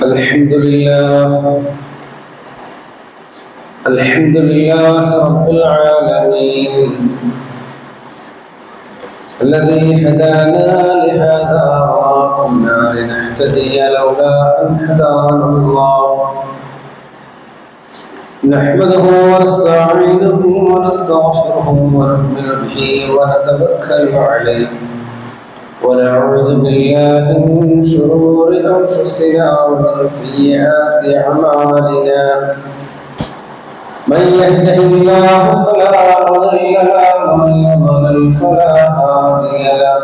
الحمد لله رب العالمين الذي هدانا لهذا وما كنا لنهتدي لولا أن هدانا الله نحمده ونستعينه ونستغفره ونؤمن به ونتوكل عليه ونعوذ بالله من شرور أنفسنا ومن سيئات أعمالنا من يهده الله فلا مضل له ومن يضلل فلا هادي له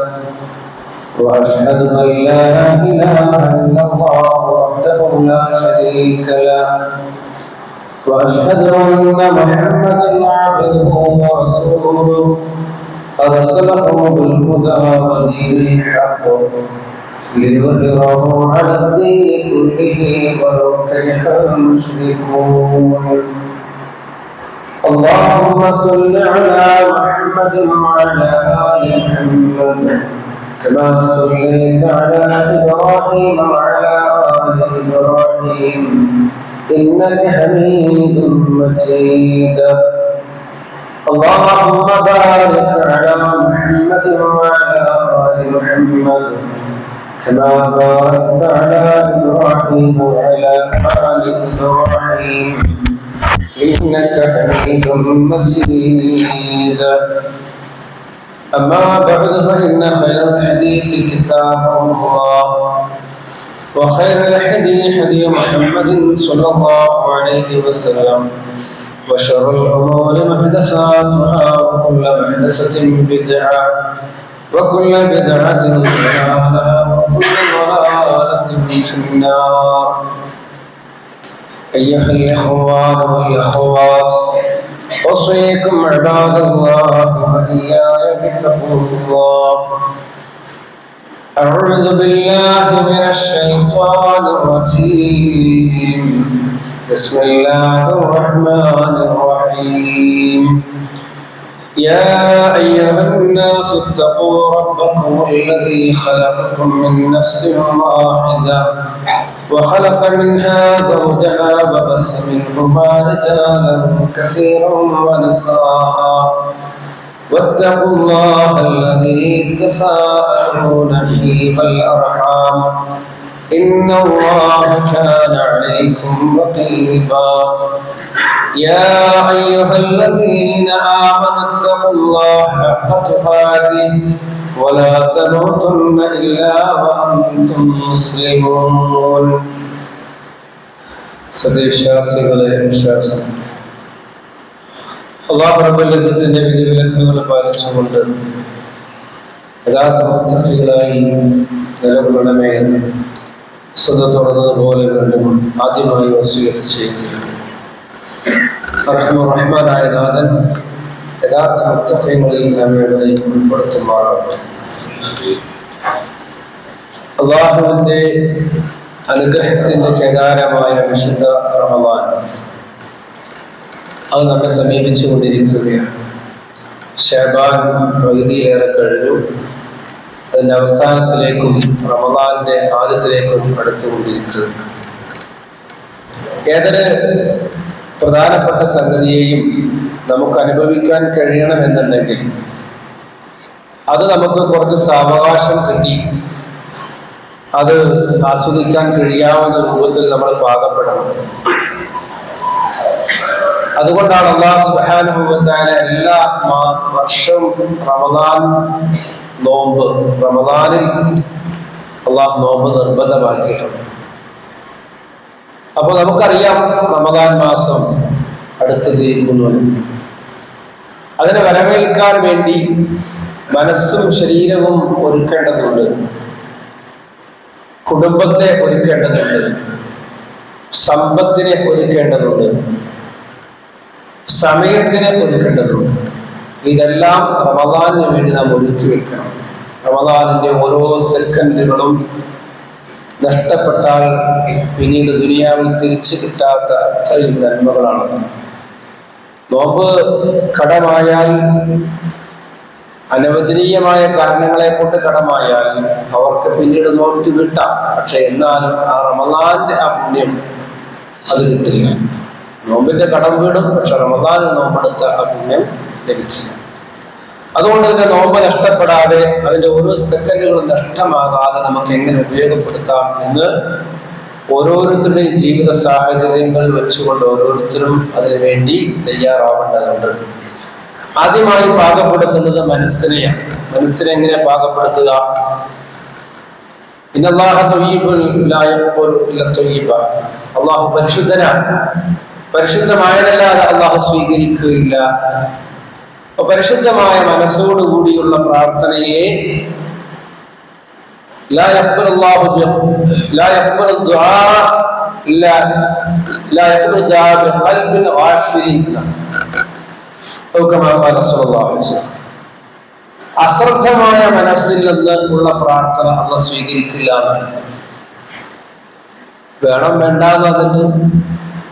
وأشهد أن لا إله إلا الله وحده لا شريك له وأشهد أن محمدا عبده ورسوله أرسله بالهدى ودين الحق ليظهره على الدين كله ولو كره المشركون اللهم صل على محمد وعلى آل محمد كما صليت على إبراهيم وعلى آل إبراهيم إنك حميد مجيد اللهم بارك على محمد وعلى آل محمد كما باركت على إبراهيم وعلى آل إبراهيم إنك حميد مجيد أما بعد فإن خير الحديث كتاب الله وخير الهدي هدي محمد صلى الله عليه وسلم وشر الأمور محدثاتها وكل محدثة بدعة وكل بدعة ضلالة وكل ضلالة في النار أيها الإخوان والأخوات أوصيكم عباد الله وإياي بتقوى الله أعوذ بالله من الشيطان الرجيم بسم الله الرحمن الرحيم يا أيها الناس اتقوا ربكم الذي خلقكم من نفس واحدة وخلق منها زوجها وبث منهما رجالا كثيرا ونساء واتقوا الله الذي تساءلون به والأرحام إن الله كان عليكم رقيبا يا أيها الذين آمنوا اتقوا الله حق تقاته ولا تموتن إلا وأنتم مسلمون സത്യവിശ്വാസികളെ വിശ്വാസം അല്ലാഹു റബ്ബുൽ ഇസ്സത്തിന്റെ വിധിവിലക്കുകൾ പാലിച്ചുകൊണ്ട് യഥാർത്ഥ മുത്തഖികളായി നിലകൊള്ളണമേ എന്ന് സ്വന്തത്തോടുന്നതുപോലെ വീണ്ടും ആദ്യമായി വസിയത്ത് ചെയ്യുകയാണ്. റഹ്മാനായ നാഥൻ യഥാർത്ഥ മുത്തഖികളിൽ നമ്മെ ഉൾപ്പെടുത്തുമാറാകട്ടെ. അല്ലാഹുവിന്റെ അനുഗ്രഹത്തിന്റെ കേദാരമായ വിശുദ്ധ റമളാൻ അത് നമ്മെ സമീപിച്ചുകൊണ്ടിരിക്കുകയാണ്. ശഅബാൻ പകുതിയിലേറെ കഴിഞ്ഞു. അതിന്റെ അവസാനത്തിലേക്കും റമളാന്റെ ആദ്യത്തിലേക്കും അടുത്തുകൊണ്ടിരിക്കുകയാണ്. ഏതൊരു പ്രധാനപ്പെട്ട സംഗതിയെയും നമുക്ക് അനുഭവിക്കാൻ കഴിയണമെന്നുണ്ടെങ്കിൽ അത് നമുക്ക് കുറച്ച് സാവകാശം കിട്ടി അത് ആസ്വദിക്കാൻ കഴിയാവുന്ന രൂപത്തിൽ നമ്മൾ പാകപ്പെടണം. അതുകൊണ്ടാണ് അല്ലാഹു സുബ്ഹാനഹു വ തആല എല്ലാ വർഷവും റമളാനിൽ അല്ലാഹു നോമ്പ് നിർബന്ധമാക്കിയിട്ടുണ്ട്. അപ്പോൾ നമുക്കറിയാം റമളാൻ മാസം അടുത്തെത്തിയിരിക്കുന്നു. അതിനെ വരവേൽക്കാൻ വേണ്ടി മനസ്സും ശരീരവും ഒരുക്കേണ്ടതുണ്ട്, കുടുംബത്തെ ഒരുക്കേണ്ടതുണ്ട്, സമ്പത്തിനെ ഒരുക്കേണ്ടതുണ്ട്, സമയത്തിനെ ഒരുക്കേണ്ടതുണ്ട്. ഇതെല്ലാം റമളാനിന് വേണ്ടി നാം ഒരുക്കി വെക്കണം. റമളാനിന്റെ ഓരോ സെക്കൻഡുകളും നഷ്ടപ്പെട്ടാൽ പിന്നീട് ദുനിയാവിൽ തിരിച്ചു കിട്ടാത്ത അത്രയും നന്മകളാണ്. നോമ്പ് കടമായാൽ അനവദനീയമായ കാരണങ്ങളെ കൊണ്ട് കടമായാൽ അവർക്ക് പിന്നീട് നോറ്റ് കിട്ടാം. പക്ഷെ എന്നാലും ആ റമദാന്റെ ആ പുണ്യം അത് കിട്ടില്ല. നോമ്പിന്റെ കടം വീടും, പക്ഷെ റമദാനിൽ നോമ്പെടുത്ത ആ പുണ്യം ലഭിക്കില്ല. അതുകൊണ്ട് തന്നെ നോമ്പ് നഷ്ടപ്പെടാതെ, അതിന്റെ ഓരോ സെക്കൻഡുകളും നഷ്ടമാകാതെ നമുക്ക് എങ്ങനെ ഉപയോഗപ്പെടുത്താം എന്ന് ഓരോരുത്തരുടെയും ജീവിത സാഹചര്യങ്ങൾ വെച്ചുകൊണ്ട് ഓരോരുത്തരും അതിനു വേണ്ടി തയ്യാറാവേണ്ടതുണ്ട്. ആദ്യമായി പാകപ്പെടുത്തുന്നത് മനസ്സിനെയാണ്. മനസ്സിനെ എങ്ങനെ പാകപ്പെടുത്തുക? അള്ളാഹു പരിശുദ്ധനാണ്. പരിശുദ്ധമായതല്ലാതെ അള്ളാഹു സ്വീകരിക്കുകയില്ല. പരിശുദ്ധമായ മനസ്സോടുകൂടിയുള്ള പ്രാർത്ഥനയെ അശ്രദ്ധമായ മനസ്സിൽ നിന്ന് ഉള്ള പ്രാർത്ഥന അള്ളാഹു സ്വീകരിക്കില്ല. വേണം വേണ്ടാന്ന് അതിന്റെ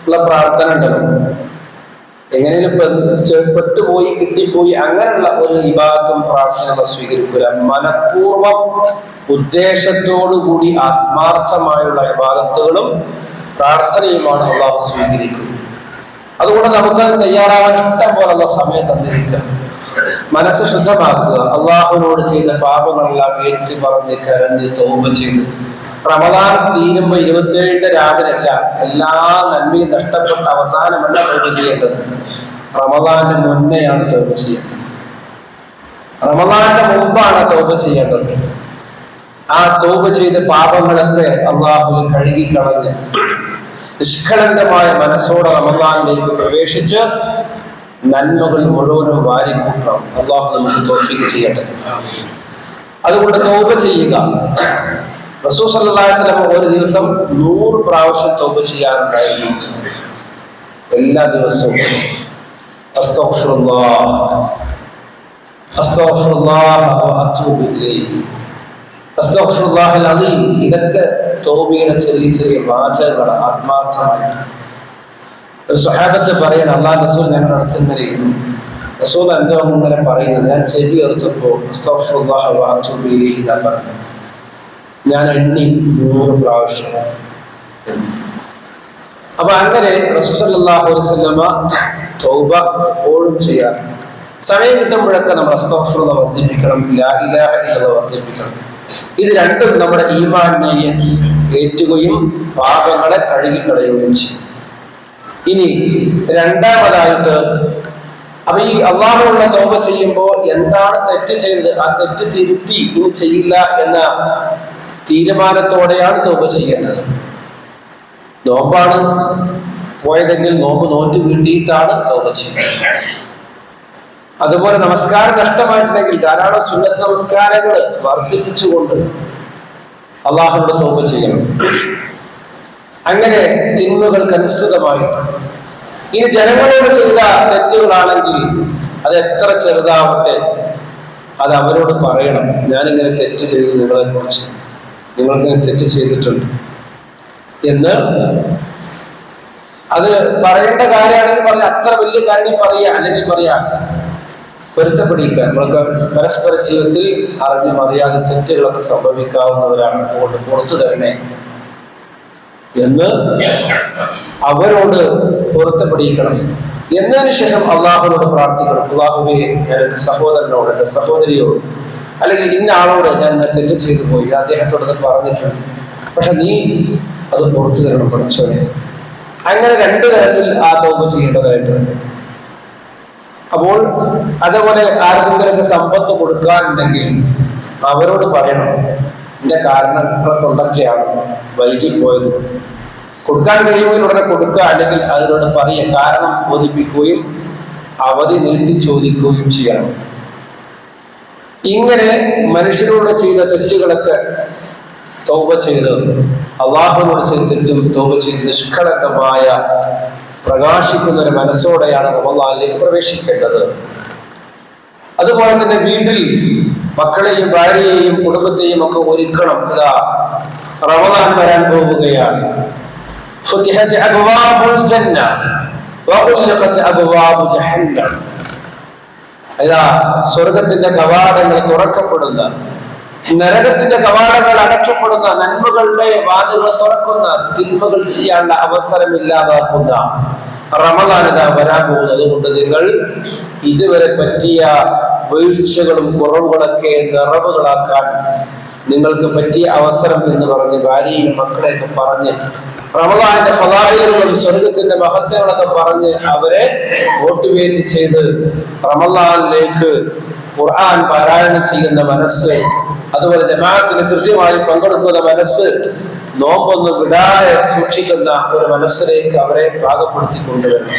ഉള്ള പ്രാർത്ഥന ഉണ്ടല്ലോ, എങ്ങനെയും പെട്ടുപോയി കിട്ടിപ്പോയി അങ്ങനെയുള്ള ഒരു ഇബാദത്തും പ്രാർത്ഥന സ്വീകരിക്കില്ല. മനഃപൂർവ്വം ഉദ്ദേശത്തോടുകൂടി ആത്മാർത്ഥമായുള്ള ഇബാദത്തുകളും പ്രാർത്ഥനയുമാണ് അള്ളാഹു സ്വീകരിക്കുക. അതുകൊണ്ട് നമുക്ക് തയ്യാറാവാൻ ഇഷ്ടം പോലുള്ള സമയം തന്നിരിക്കുക. മനസ്സ് ശുദ്ധമാക്കുക. അള്ളാഹുവിനോട് ചെയ്ത പാപങ്ങളെല്ലാം ഏറ്റു പറഞ്ഞ് കരഞ്ഞ് തൗബ ചെയ്ത് റമദാൻ തീരുമ്പോ 27 രാവിലല്ല, എല്ലാ നന്മയും നഷ്ടപ്പെട്ട അവസാനമല്ല തൗബ ചെയ്യേണ്ടത്. റമദാന്റെ മുന്നെയാണ് തൗബ ചെയ്യേണ്ടത്. റമദാന്റെ മുമ്പാണ് തൗബ ചെയ്യേണ്ടത്. ആ തൗബ ചെയ്ത പാപങ്ങളൊക്കെ അള്ളാഹുവിൽ കഴുകിക്കളഞ്ഞ് നിഷ്കളങ്കമായ മനസ്സോടെ റമദാനിലേക്ക് പ്രവേശിച്ച് നന്മകൾ മുഴുവനും വാരിക്കൂട്ടണം. അള്ളാഹു നമുക്ക് തൗഫീഖ് ചെയ്യട്ടെ. അതുകൊണ്ട് തൗബ ചെയ്യുക. റസൂൽ സല്ലല്ലാഹു അലൈഹി വസല്ലം ഒരു ദിവസം 100 പ്രാവശ്യം തൗബ ചെയ്യാറുണ്ടായിരുന്നു. എല്ലാ ദിവസവും അസ്തഗ്ഫിറുല്ലാഹ് അസ്തഗ്ഫിറുല്ലാഹ് വ അതൂബു ഇലൈഹി അസ്തഗ്ഫിറുല്ലാഹൽ അലീം. ഇതൊക്കെ തൗബയുടെ ചെറിയ ചെറിയ വാചകങ്ങളാണ്. ആത്മാർത്ഥമായിട്ട് ഒരു സ്വഹാബത്ത് പറയണം, അല്ലാഹു റസൂൽ ഞങ്ങളുടെ അടുത്ത് ഇന്നലെയിരുന്നു. റസൂൽ എന്തോ ഇങ്ങനെ പറയുന്നത്, ഞാൻ ചെവി എടുത്തപ്പോൾ അസ്തഗ്ഫിറുല്ലാഹ് വ അതൂബു ഇലൈഹി എന്നാ പറഞ്ഞു. ഞാൻ എണ്ണി 100 പ്രാവശ്യം. അപ്പൊ അങ്ങനെ റസൂൽ സല്ലല്ലാഹു അലൈഹി വസല്ലമ തൗബ എപ്പോഴും ചെയ്യാറ്. സമയം കിട്ടുമ്പോഴൊക്കെ നമ്മൾ അസ്തഗ്ഫിറുല്ലാഹ് വർദ്ധിപ്പിക്കണം, ലാ ഇലാഹ ഇല്ലല്ലാഹ് വർദ്ധിപ്പിക്കണം. ഇത് രണ്ടും നമ്മുടെ ഈമാനിനെ ഏറ്റുകയും പാപങ്ങളെ കഴുകിക്കളയുകയും ചെയ്യും. ഇനി രണ്ടാമതായിട്ട്, അപ്പൊ ഈ അള്ളാഹുവിനുള്ള തൗബ ചെയ്യുമ്പോൾ എന്താണ് തെറ്റ് ചെയ്തത്, ആ തെറ്റ് തിരുത്തി ഇനി ചെയ്യില്ല എന്ന തീരുമാനത്തോടെയാണ് തൗബ ചെയ്യേണ്ടത്. നോമ്പാണ് പോയതെങ്കിൽ നോമ്പ് നോറ്റ് വീട്ടിയിട്ടാണ് തൗബ ചെയ്യുന്നത്. അതുപോലെ നമസ്കാരം നഷ്ടമായിട്ടുണ്ടെങ്കിൽ ധാരാളം സുന്നത്ത് നമസ്കാരങ്ങൾ വർദ്ധിപ്പിച്ചുകൊണ്ട് അള്ളാഹുവിനോട് തൗബ ചെയ്യണം. അങ്ങനെ തിന്മകൾക്ക് അനുസൃതമായിട്ട്. ഇനി ജനങ്ങളോട് ചെയ്ത തെറ്റുകളാണെങ്കിൽ അത് എത്ര ചെറുതാവട്ടെ, അത് അവരോട് പറയണം. ഞാനിങ്ങനെ തെറ്റ് ചെയ്തു, നിങ്ങളെ കുറിച്ച് നിങ്ങളിങ്ങനെ തെറ്റ് ചെയ്തിട്ടുണ്ട് എന്ന്. അത് പറയേണ്ട കാര്യമാണെങ്കിൽ പറഞ്ഞ അത്ര വലിയ കാര്യം പറയാ, അല്ലെങ്കിൽ പറയാ പൊരുത്തപ്പെടിക്കാൻ. നമ്മൾക്ക് പരസ്പര ജീവിതത്തിൽ അറിഞ്ഞും അറിയാതെ തെറ്റുകളൊക്കെ സംഭവിക്കാവുന്നവരാണ്, അതുകൊണ്ട് പുറത്തു തരണേ എന്ന് അവരോട് പൊരുത്തപ്പെടിക്കണം. എന്നതിന് ശേഷം അള്ളാഹുവിനോട് പ്രാർത്ഥിക്കണം. അള്ളാഹുവേ, ഞാൻ എൻ്റെ സഹോദരനോട്, എൻ്റെ സഹോദരിയോട്, അല്ലെങ്കിൽ ഇന്ന ആളോട് ഞാൻ തെറ്റ് ചെയ്തു പോയി, അദ്ദേഹത്തോട് അത് പറഞ്ഞിട്ടുണ്ട്, പക്ഷെ നീ അത് പുറത്തു തരണം പഠിച്ചോനെ. അങ്ങനെ 2 തരത്തിൽ ആ തൗബ ചെയ്യേണ്ടതായിട്ടുണ്ട്. അപ്പോൾ അതേപോലെ ആർക്കെങ്കിലൊക്കെ സമ്പത്ത് കൊടുക്കാനുണ്ടെങ്കിൽ അവരോട് പറയണം, എൻ്റെ കാരണങ്ങളെ കൊണ്ടൊക്കെയാണ് വൈകിപ്പോയത്. കൊടുക്കാൻ കഴിയുമെങ്കിൽ ഉടനെ കൊടുക്കുക, അല്ലെങ്കിൽ അതിനോട് പറയുക. കാരണം ബോധിപ്പിക്കുകയും അവധി നീട്ടി ചോദിക്കുകയും ചെയ്യണം. ഇങ്ങനെ മനുഷ്യരോട് ചെയ്ത തെറ്റുകളൊക്കെ തൗബ ചെയ്ത്, അള്ളാഹുവിനോട് ചെയ്ത തെറ്റും തൗബ ചെയ്ത് നിഷ്കളങ്കമായ പ്രകാശിക്കുന്ന ഒരു മനസ്സോടെയാണ് റമദാനിലേക്ക് പ്രവേശിക്കേണ്ടത്. അതുപോലെ തന്നെ വീട്ടിൽ മക്കളെയും ഭാര്യയെയും കുടുംബത്തെയും ഒക്കെ ഒരുക്കണം. ഇതാ റമദാൻ വരാൻ പോവുകയാണ്. ഫുതിഹത് അബ്വാബുൽ ജന്ന വഉഗ്ലിഖത് അബ്വാബു ജഹന്നം. ഇതാ സ്വർഗത്തിന്റെ കവാടങ്ങൾ തുറക്കപ്പെടുന്ന, നരകത്തിന്റെ കവാടങ്ങൾ അടയ്ക്കപ്പെടുന്ന, നന്മകളുടെ വാതിലുകൾ തുറക്കുന്ന, തിന്മകൾ ചെയ്യാനുള്ള അവസരമില്ലാതാക്കുന്ന റമദാൻ ഇതാ വരാൻ പോകുന്നത്. അതുകൊണ്ട് നിങ്ങൾ ഇതുവരെ പറ്റിയ വീഴ്ചകളും കുറവുകളൊക്കെ നിറവുകളാക്കാൻ നിങ്ങൾക്ക് പറ്റിയ അവസരം എന്ന് പറഞ്ഞ് ഭാര്യയും മക്കളെയൊക്കെ പറഞ്ഞ് റമദാനിന്റെ ഫളായിലുകളും സ്വർഗത്തിന്റെ മഹത്വങ്ങളൊക്കെ പറഞ്ഞ് അവരെ മോട്ടിവേറ്റ് ചെയ്ത് റമദാനിലേക്ക് ഖുർആൻ പാരായണം ചെയ്യുന്ന മനസ്സ്, അതുപോലെ ജമാഅത്തിന് കൃത്യമായി പങ്കെടുക്കുന്ന മനസ്സ്, നോമ്പൊന്നും വിടാതെ സൂക്ഷിക്കുന്ന ഒരു മനസ്സിലേക്ക് അവരെ പാകപ്പെടുത്തി കൊണ്ടുവരണം.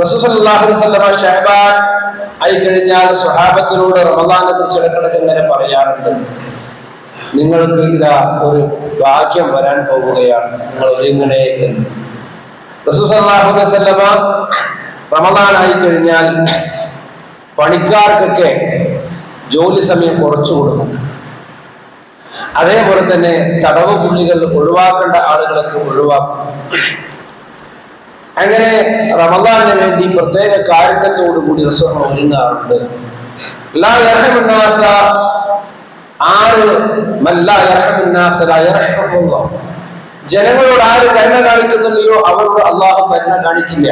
റസൂൽ സല്ലല്ലാഹു അലൈഹി വസല്ലം ശഅബാൻ ആയി കഴിഞ്ഞാൽ സ്വഹാബത്തിനോട് റമദാനെ കുറിച്ച് ഇടയ്ക്കിടയ്ക്ക് ഇങ്ങനെ പറയാറുണ്ട്, നിങ്ങൾക്ക് ഇതാ ഒരു ഭാഗ്യം വരാൻ പോവുകയാണ്, നിങ്ങൾ ഒരുങ്ങണേ എന്ന്. റസൂൽ സല്ലല്ലാഹു അലൈഹി വസല്ലം റമദാൻ ആയി കഴിഞ്ഞാൽ പണിക്കാർക്കൊക്കെ ജോലി സമയം കുറച്ചു കൊടുക്കും. അതേപോലെ തന്നെ തടവ് പുള്ളികൾ ഒഴിവാക്കേണ്ട ആളുകളൊക്കെ ഒഴിവാക്കും. അങ്ങനെ റമദാനിന് വേണ്ടി പ്രത്യേക കാര്യത്തോടു കൂടി റസൂൽ ഒരുങ്ങാറുണ്ട്. ലാ യർഹമുന്നാസ, ആര് മല്ലാ യർഹമുന്നാസ ലാ യർഹമുല്ലാഹ്, ജനങ്ങളോട് ആര് കരുണ കാണിക്കുന്നില്ലയോ അവരോട് അള്ളാഹു കരുണ കാണിക്കില്ല.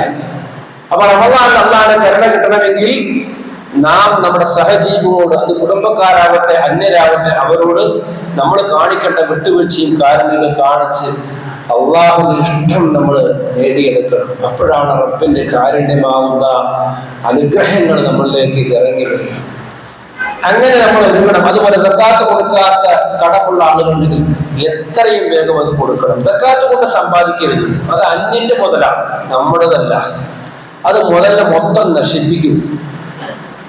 അപ്പൊ റമദാൻ അള്ളാഹുവിന്റെ കരുണ കിട്ടണമെങ്കിൽ നാം നമ്മുടെ സഹജീവികളോട്, അത് കുടുംബക്കാരാവട്ടെ അന്യരാവട്ടെ, അവരോട് നമ്മൾ കാണിക്കേണ്ട വിട്ടുവീഴ്ചയും കാരുണ്യം കാണിച്ച് അള്ളാഹുവിന്റെ ഇഷ്ടം നമ്മൾ നേടിയെടുക്കണം. അപ്പോഴാണ് റബ്ബിന്റെ കാരുണ്യമാകുന്ന അനുഗ്രഹങ്ങൾ നമ്മളിലേക്ക് ഇറങ്ങി വരും. അങ്ങനെ നമ്മൾ ഒരുങ്ങണം. അതുപോലെ സക്കാത്ത് കൊടുക്കാത്ത കടമുള്ള ആളുകളുണ്ടെങ്കിൽ എത്രയും വേഗം അത് കൊടുക്കണം. സക്കാത്ത് കൊണ്ട് സമ്പാദിക്കരുത്, അത് അന്യന്റെ മുതലാണ്, നമ്മുടേതല്ല. അത് മുതലിനെ മൊത്തം നശിപ്പിക്കും,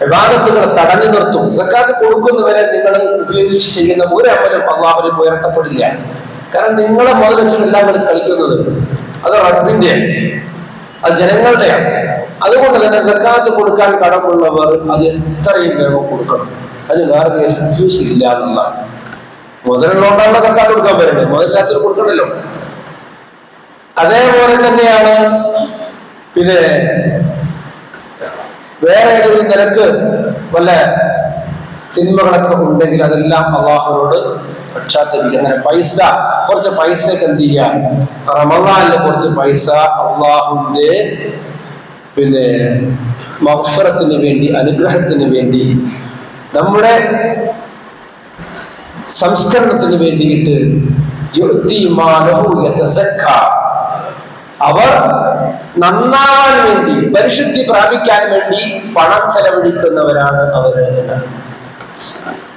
ഇബാദത്തുകൾ തടഞ്ഞു നിർത്തും. സക്കാത്ത് കൊടുക്കുന്നവരെ നിങ്ങൾ ഉപയോഗിച്ച് ചെയ്യുന്ന ഒരു അമലും അള്ളാഹുവിൽ ഉയർത്തപ്പെടില്ല. കാരണം നിങ്ങളെ മുതൽ വെച്ചാണ് എല്ലാവരും കളിക്കുന്നത്. അത് റബ്ബിന്റെ, അത് ജനങ്ങളുടെയാണ്. അതുകൊണ്ട് തന്നെ സക്കാത്ത് കൊടുക്കാൻ കടമുള്ളവർ അത് എത്രയും വേഗം കൊടുക്കണം. അതിന് വേറെ എക്സ്ക്യൂസ് ഇല്ല എന്നുള്ളതാണ്. മുതലുള്ളതുകൊണ്ടാണ് സക്കാത്ത് കൊടുക്കാൻ പറ്റുന്നത്, മുതലില്ലാത്തവർ കൊടുക്കണല്ലോ. അതേപോലെ തന്നെയാണ് പിന്നെ വേറെ ഏതെങ്കിലും നിരക്ക് വല്ല തിന്മകളൊക്കെ ഉണ്ടെങ്കിൽ അതെല്ലാം അള്ളാഹുവിനോട് പശ്ചാത്തപിക്കുക. അങ്ങനെ പൈസ, കുറച്ച് പൈസയൊക്കെ എന്ത് ചെയ്യാം, റമദാനിലെ കുറച്ച് പൈസ അള്ളാഹുവിന്റെ പിന്നെ മഗ്ഫിറത്തിന് വേണ്ടി, അനുഗ്രഹത്തിന് വേണ്ടി, നമ്മുടെ സംസ്കരണത്തിന് വേണ്ടിയിട്ട് അവർ നന്നാവാൻ വേണ്ടി, പരിശുദ്ധി പ്രാപിക്കാൻ വേണ്ടി പണം ചെലവഴിക്കുന്നവരാണ് അവര്.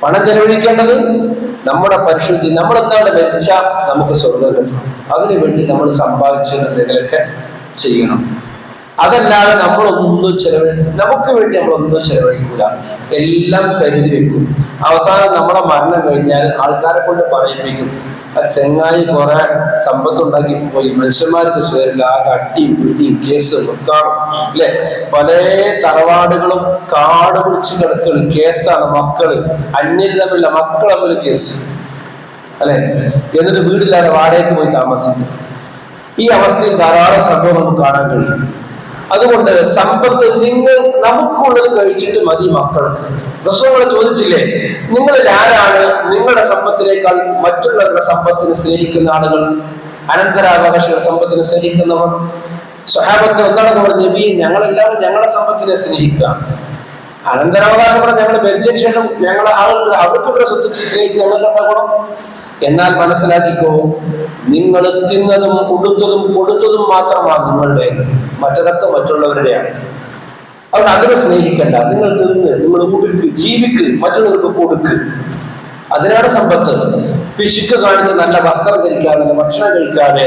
പണം ചെലവഴിക്കേണ്ടത് നമ്മുടെ പരിശുദ്ധി, നമ്മൾ എന്താണ് മരിച്ചാൽ നമുക്ക് സ്വർഗം കിട്ടണം, അതിനു വേണ്ടി നമ്മൾ സമ്പാദിച്ച് എന്തെങ്കിലുമൊക്കെ ചെയ്യണം. അതല്ലാതെ നമ്മളൊന്നും നമുക്ക് വേണ്ടി നമ്മളൊന്നും ചെലവഴിക്കൂല, എല്ലാം കരുതി വെക്കും. അവസാനം നമ്മുടെ മരണം കഴിഞ്ഞാൽ ആൾക്കാരെ കൊണ്ട് പറയിപ്പിക്കും, ആ ചെങ്ങായി കുറെ സമ്പത്തുണ്ടാക്കി പോയി, മനുഷ്യന്മാർക്ക് സ്വയമില്ല, ആകെ അട്ടിയും പിടിയും കേസും കാണും അല്ലെ. പല തറവാടുകളും കാട് പിടിച്ച് കിടക്കണം, കേസാണ്. മക്കള് അന്യര് തമ്മിലുള്ള മക്കൾ തമ്മിൽ കേസ് അല്ലെ. എന്നിട്ട് വീടില്ലാതെ വാടകയ്ക്ക് പോയി താമസിക്കും. ഈ അവസ്ഥയിൽ ധാരാളം സംഭവം നമുക്ക് കാണാൻ കഴിയും. അതുകൊണ്ട് സമ്പത്ത് നമുക്കുള്ളത് കഴിച്ചിട്ട് മതി മക്കൾക്ക്. റസൂൽ ചോദിച്ചില്ലേ, നിങ്ങളിൽ ആരാണ് നിങ്ങളുടെ സമ്പത്തിനേക്കാൾ മറ്റുള്ളവരുടെ സമ്പത്തിനെ സ്നേഹിക്കുന്ന ആളുകൾ, അനന്തരാവകാശികളുടെ സമ്പത്തിനെ സ്നേഹിക്കുന്നവർ? സ്വഹാബത്ത് എന്താണെന്ന് പറഞ്ഞ നബി, ഞങ്ങളെല്ലാവരും ഞങ്ങളുടെ സമ്പത്തിനെ സ്നേഹിക്കാം. അനന്തരാവകാശം പറഞ്ഞാൽ ഞങ്ങൾ മരിച്ചതിന് ശേഷം ഞങ്ങളെ ആളുകൾ അവർക്കിവിടെ സ്വത്ത് സ്നേഹിച്ച് ഞങ്ങളുടെ ഗുണം. എന്നാൽ മനസ്സിലാക്കിക്കോ, നിങ്ങൾ തിന്നതും ഉടുത്തതും കൊടുത്തതും മാത്രമാണ് നിങ്ങളുടേത്, മറ്റതൊക്കെ മറ്റുള്ളവരുടെയാണ്. അവർ അതിനെ സ്നേഹിക്കണ്ട. നിങ്ങൾ തിന്ന്, നിങ്ങൾ ഉടുക്ക്, ജീവിക്ക്, മറ്റുള്ളവർക്ക് കൊടുക്ക്. അതിനാണ് സമ്പത്ത്. പിശുക്ക് കാണിച്ച് നല്ല വസ്ത്രം ധരിക്കാതെ, ഭക്ഷണം കഴിക്കാതെ,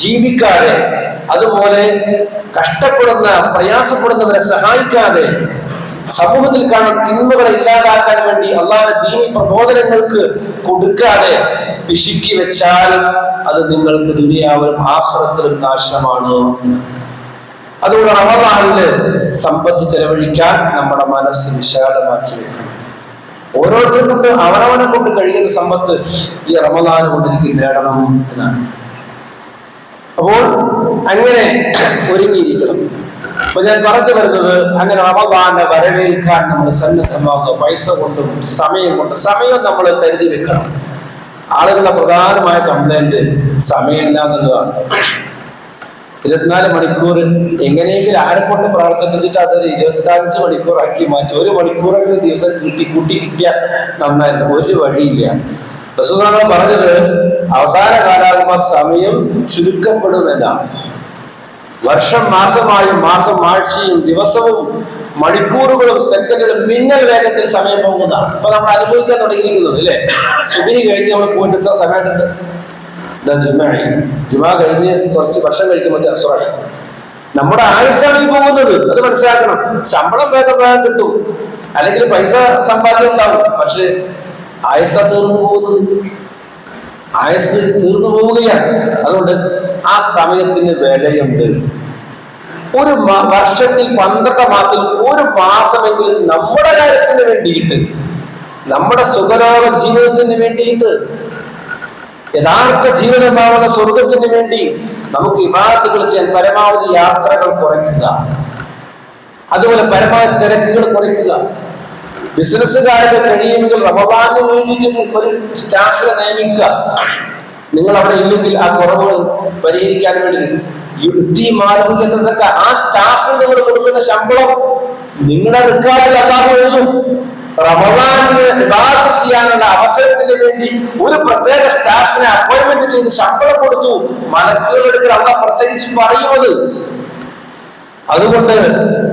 ജീവിക്കാതെ, അതുപോലെ കഷ്ടപ്പെടുന്ന പ്രയാസപ്പെടുന്നവരെ സഹായിക്കാതെ, സമൂഹത്തിൽ കാണുന്ന തിന്മകളെ ഇല്ലാതാക്കാൻ വേണ്ടി അള്ളാഹുവിന്റെ ദീനി പ്രബോധനങ്ങൾക്ക് കൊടുക്കാതെ പിശുക്കി വെച്ചാൽ അത് നിങ്ങൾക്ക് ദുനിയാവിലും ആഖിറത്തിലും നാശമാണ്. അതുകൊണ്ട് റമദാനില് സമ്പത്ത് ചെലവഴിക്കാൻ നമ്മുടെ മനസ്സ് വിശാലമാക്കി വെക്കണം. ഓരോരുത്തരും കൊണ്ട് അവനവനെ കൊണ്ട് കഴിയുന്ന സമ്പത്ത് ഈ റമദാൻ കൊണ്ട് എനിക്ക് നേടണം എന്നാണ്. അപ്പോൾ അങ്ങനെ ഒരുങ്ങിയിരിക്കണം. അപ്പൊ ഞാൻ പറഞ്ഞു വരുന്നത്, അങ്ങനെ റമദാനെ വരവേൽക്കാൻ നമ്മൾ സന്നദ്ധമാകുക. പൈസ കൊണ്ടും സമയം കൊണ്ടും. സമയം നമ്മൾ കരുതി വെക്കണം. ആളുകളുടെ പ്രധാനമായ കംപ്ലൈന്റ് സമയമില്ല എന്നുള്ളതാണ്. 24 മണിക്കൂർ എങ്ങനെയെങ്കിലും ആരെക്കൊണ്ട് പ്രാർത്ഥിപ്പിച്ചിട്ട് അതൊരു 25 മണിക്കൂറാക്കി മാറ്റി. 1 മണിക്കൂറെങ്കിലും ദിവസം കൂട്ടി കിട്ടിയാൽ നന്നായിരുന്നു. ഒരു വഴിയില്ല. റസൂലുള്ളാഹി പറഞ്ഞത് അവസാന കാലാകുമ്പോൾ സമയം ചുരുക്കപ്പെടുന്നില്ല. വർഷം മാസമായും, മാസം ആഴ്ചയും, ദിവസവും, മണിക്കൂറുകളും, സെക്കൻഡുകളും മിന്നൽ വേഗത്തിൽ സമയം പോകുന്നതാണ്. ഇപ്പൊ നമ്മൾ അനുഭവിക്കാൻ തുടങ്ങിയിരിക്കുന്നത് അല്ലേ? സുബഹി കഴിഞ്ഞ് നമ്മൾ പോയിട്ട് എത്ര സമയമുണ്ട്? ജുമാ കഴിഞ്ഞ് കുറച്ച് വർഷം കഴിക്കുമ്പോൾ അസുറായി. നമ്മുടെ ആയുസ്സാണ് ഈ പോകുന്നത്. അത് മനസ്സിലാക്കണം. ശമ്പളം വേഗം കിട്ടും, അല്ലെങ്കിൽ പൈസ സമ്പാദ്യം ഉണ്ടാവും, പക്ഷെ ആയുസ്സ തീർന്നു പോകുന്നത്. ആയുസ് തീർന്നു പോവുകയാണ്. അതുകൊണ്ട് ആ സമയത്തിന് വിലയുണ്ട്. ഒരു വർഷത്തിൽ 12 മാസത്തിൽ ഒരു മാസമെങ്കിലും നമ്മുടെ കാര്യത്തിന് വേണ്ടിയിട്ട്, നമ്മുടെ സുഖലോക ജീവിതത്തിന് വേണ്ടിയിട്ട്, യഥാർത്ഥ ജീവിതമാവുന്ന സ്വർഗത്തിന് വേണ്ടി നമുക്ക് ഇബാദത്തുകൾ ചെയ്യാൻ പരമാവധി യാത്രകൾ കുറയ്ക്കുക. അതുപോലെ പരമാവധി തിരക്കുകൾ കുറയ്ക്കുക. ബിസിനസ്സുകാരുടെ കഴിയുമെങ്കിൽ റമദാനിന് വേണ്ടിയിട്ട് ഒരു സ്റ്റാഫിനെ നിയമിക്കുക. നിങ്ങൾ അവിടെ ഇല്ലെങ്കിൽ ആ കുറവുകൾ പരിഹരിക്കാൻ വേണ്ടി ആ സ്റ്റാഫിന് നിങ്ങൾ കൊടുക്കുന്ന ശമ്പളം നിങ്ങളുടെ റിക്കാർഡിൽ അല്ലാതെ എഴുതും. റമദാനിന് ഇബാദത്ത് ചെയ്യാനുള്ള അവസരത്തിന് വേണ്ടി ഒരു പ്രത്യേക സ്റ്റാഫിനെ അപ്പോയിന്റ്മെന്റ് ചെയ്ത് ശമ്പളം കൊടുത്തു. മലക്കുകളുടെ അല്ല പ്രത്യേകിച്ച് പറയുന്നത്. അതുകൊണ്ട്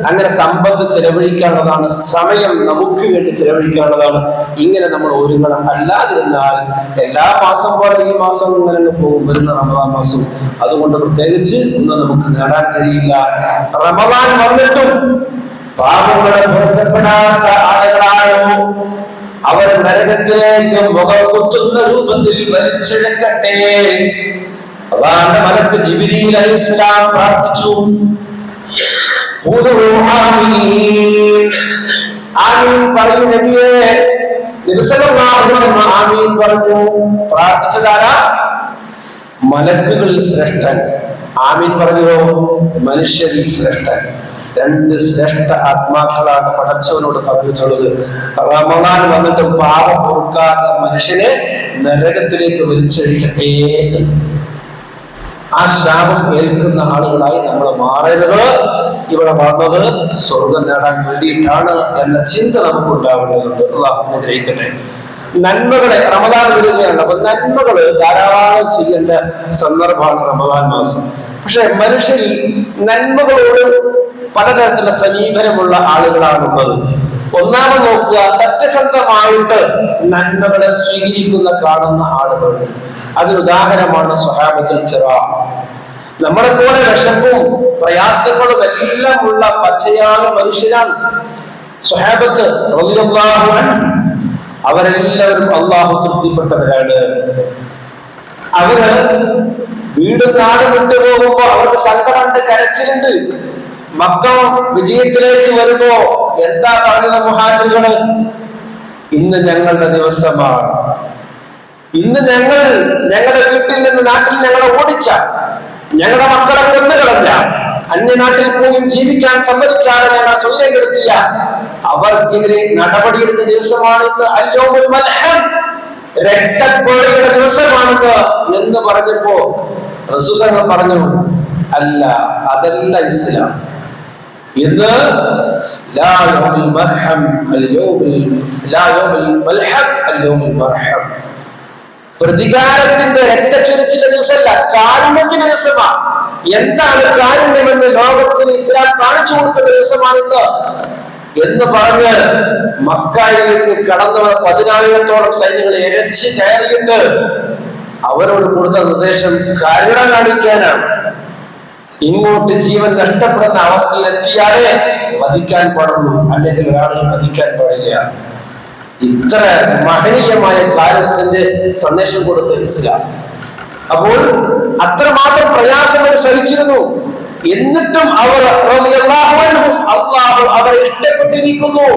അങ്ങനെ സമ്പത്ത് ചെലവഴിക്കാനുള്ളതാണ്. സമയം നമുക്ക് വേണ്ടി ചെലവഴിക്കാനുള്ളതാണ്. ഇങ്ങനെ നമ്മൾ ഒരുങ്ങണം. അല്ലാതിരുന്നാൽ എല്ലാ മാസം പോലെ ഈ മാസം ഇങ്ങനെ പോകും, വരുന്ന റമദാൻ മാസം. അതുകൊണ്ട് പ്രത്യേകിച്ച് ഒന്നും നമുക്ക് നേടാൻ കഴിയില്ല. റമദാൻ വന്നിട്ടും പാപങ്ങളെ പൊരുത്തപ്പെടാത്ത ആളുകളായോ അവർ നരകത്തിലേക്ക് മുഖം കുത്തുന്ന രൂപത്തിൽ വലിച്ചെടുക്കട്ടെ. അതാണ് മലക്ക് ജിബ്രീൽ അലൈഹിസ്സലാം പ്രാർത്ഥിച്ചു. പറഞ്ഞു. പ്രാർത്ഥിച്ചതാരാ? മലക്കുകളിൽ ശ്രേഷ്ഠൻ. ആമീൻ പറഞ്ഞോ? മനുഷ്യരിൽ ശ്രേഷ്ഠൻ. 2 ശ്രേഷ്ഠ ആത്മാക്കളാണ് പടച്ചവനോട് പറഞ്ഞിട്ടുള്ളത്. റമദാൻ വന്നിട്ടും പാപം പൊറുക്കാത്ത മനുഷ്യനെ നരകത്തിലേക്ക് വലിച്ചഴിക്കട്ടെ. ആ ശാപം ഏൽക്കുന്ന ആളുകളായി നമ്മൾ മാറരുത്. ഇവിടെ വന്നത് സ്വർഗം നേടാൻ വേണ്ടിയിട്ടാണ് എന്ന ചിന്ത നമുക്ക് ഉണ്ടാവേണ്ടതുണ്ട്. അല്ലാഹു അനുഗ്രഹിക്കട്ടെ. നന്മകളെ റമദാൻ വരികയാണ്. അപ്പൊ നന്മകള് ധാരാളം ചെയ്യേണ്ട സന്ദർഭമാണ് റമദാൻ മാസം. പക്ഷെ മനുഷ്യരിൽ നന്മകളോട് പലതരത്തിലുള്ള സമീപനമുള്ള ആളുകളാണുള്ളത്. ഒന്നാമത് നോക്കുക, സത്യസന്ധമായിട്ട് നന്മകളെ സ്വീകരിക്കുന്ന കാണുന്ന ആളുകളുണ്ട്. അതിനുദാഹരണമാണ് സ്വഹാബത്തുൽ കിറാം. നമ്മളെ പോലെ വിഷപ്പും പ്രയാസങ്ങളും എല്ലാം ഉള്ള പച്ചയായ മനുഷ്യരാണ് സ്വഹാബത്ത് റളിയല്ലാഹു അൻഹു. അവരെല്ലാവരും അള്ളാഹു തൃപ്തിപ്പെട്ടവരാണ്. അവര് വീടും നാടും വിട്ടു പോകുമ്പോ അവർക്ക് സങ്കടമുണ്ട്, കരച്ചിലുണ്ട്. മക്ക വിജയത്തിലേക്ക് വരുമ്പോ എന്താ പറയുന്ന മുഹാജിറുകള്? ഇന്ന് ഞങ്ങളുടെ ദിവസമാണ്. ഇന്ന് ഞങ്ങളുടെ വീട്ടിൽ നിന്ന് നാട്ടിൽ ഞങ്ങളെ ഓടിച്ച, ഞങ്ങളുടെ മക്കളെ കൊന്നുകളഞ്ഞ, അന്യനാട്ടിൽ പോയും ജീവിക്കാൻ സമ്മതിക്കാതെ ഞങ്ങൾ സ്വയം കെടുത്തിയ അവർക്കെതിരെ നടപടിയെടുത്ത ദിവസമാണിന്ന്. അൽയൗമുൽ മൽഹം, രക്തക്കൊലയുടെ ദിവസമാണിത് എന്ന് പറഞ്ഞപ്പോ റസൂൽ പറഞ്ഞു, അല്ല, അതല്ല ഇസ്ലാം. ഇന്ന് പ്രതികാരത്തിന്റെ രക്തച്ചൊരിച്ചിന്റെ ദിവസമല്ല, കാരുണ്യത്തിന്റെ ദിവസമാണ്. എന്താണ് കാരുണ്യമെന്ന് ലോകത്തിന് ഇസ്ലാം കാണിച്ചു കൊടുക്കുന്ന ദിവസമാണിന്ന് എന്ന് പറഞ്ഞ് മക്കയിലേക്ക് കടന്നു 10,000-ഓളം സൈന്യങ്ങളെ ഇരച്ച് കയറിയിട്ട് അവരോട് കൊടുത്ത നിർദ്ദേശം കരുണ കാണിക്കാനാണ്. ഇങ്ങോട്ട് ജീവൻ നഷ്ടപ്പെടുന്ന അവസ്ഥയിൽ എത്തിയാലേ വധിക്കാൻ പാടുള്ളൂ, അല്ലെങ്കിൽ ഒരാളെ വധിക്കാൻ പാടില്ല. ഇത്ര മഹനീയമായ കാരണത്തിന്റെ സന്ദേശം കൊടുത്ത ഇസ്ലാം. അപ്പോൾ അത്രമാത്രം പ്രയാസങ്ങൾ സഹിച്ചിരുന്നു. എന്നിട്ടും അവർ അള്ളാഹു അവരെ ഇഷ്ടപ്പെട്ടിരിക്കുന്നു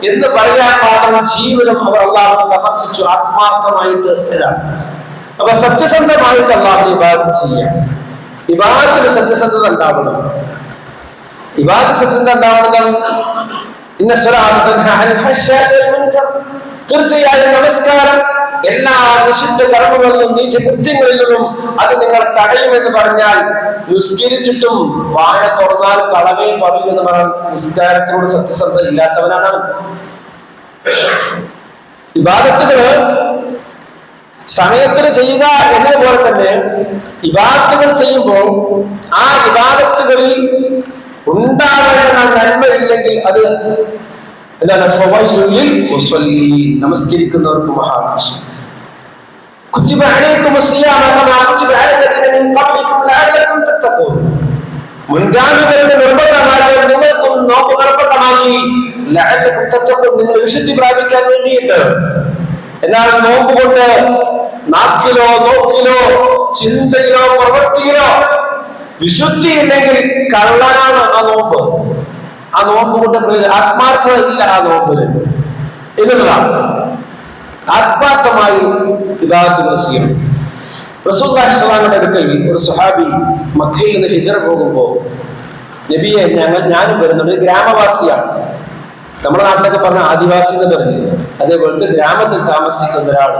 എന്ന് പറയാൻ മാത്രം ജീവിതം അവർ അള്ളാഹു സമർപ്പിച്ചു ആത്മാർത്ഥമായിട്ട്. ഇതാണ് അപ്പൊ സത്യസന്ധമായിട്ട് അള്ളാഹുവിനെ ഇബാദത്ത് ചെയ്യാം. ഇബാദത്തിന് സത്യസന്ധത ഉണ്ടാവണം. ഇബാദത്ത് എന്താവണം? ഇന്ന സ്വലാത്ത തൻഹാ അനിൽ ഫഹ്ശാഇ വൽ മുൻകർ. തീർച്ചയായും നമസ്കാരം എല്ലാ നിഷിദ്ധ കർമ്മങ്ങളിലും നീച കൃത്യങ്ങളിൽ നിന്നും അത് നിങ്ങൾ തടയുമെന്ന് പറഞ്ഞാൽ, നിസ്കരിച്ചിട്ടും വായ തുറന്നാൽ കളവേ പറയുമെന്ന് പറഞ്ഞാൽ നിസ്കാരത്തോട് സത്യസന്ധത ഇല്ലാത്തവനാണ്. ഇബാദത്തുകള് സമയത്തിന് ചെയ്യുക എന്നതുപോലെ തന്നെ ഇബാദത്തുകൾ ചെയ്യുമ്പോൾ ആ ഇബാദത്തുകളിൽ ഉണ്ടാകേണ്ട നന്മയില്ലെങ്കിൽ അത് എന്താണ്? ഫവൈലുൽ മുസല്ലീൻ, നമസ്കരിക്കുന്നവർക്ക് മഹാനാശം. കുത്തിബ അലൈക്കുമുസ് സിയാമ കമാ കുത്തിബ അലല്ലദീന മിൻ ഖബ്ലിക്കും ലഅല്ലക്കും തത്തഖൂൻ. മുൻഗാമികളുടെ നിർബന്ധമാക്കി നിങ്ങൾക്കും നോമ്പ് നിർബന്ധമാക്കി ലഅല്ലക്കും തത്തഖൂൻ, നിങ്ങൾ വിശുദ്ധി പ്രാപിക്കാൻ വേണ്ടിയിട്ട്. എന്നാൽ നോമ്പ് കൊണ്ട് നാക്കിലോ നോക്കിലോ ചിന്തയിലോ പ്രവൃത്തിയിലോ വിശുദ്ധി ഇല്ലെങ്കിൽ കള്ളനാണ് ആ നോമ്പ്. ആ നോമ്പ് കൊണ്ട് ആത്മാർത്ഥത ഇല്ല ആ നോമ്പില് എന്നുള്ളതാണ്. ആത്മാർത്ഥമായി ഇബാദത്തുകൾ ചെയ്യണം. റസൂലുള്ളാഹി സ്വല്ലല്ലാഹു അലൈഹി വസല്ലമയുടെ അടുക്കൽ ഒരു സ്വഹാബി മക്കയിൽ നിന്ന് ഹിജ്റ പോകുമ്പോൾ, നബിയെ ഞാനും വരുന്നുണ്ട്, ഗ്രാമവാസിയാണ്. നമ്മുടെ നാട്ടിലൊക്കെ പറഞ്ഞ ആദിവാസി എന്ന് പറഞ്ഞില്ലേ, അതേപോലത്തെ ഗ്രാമത്തിൽ താമസിക്കുന്ന ഒരാൾ.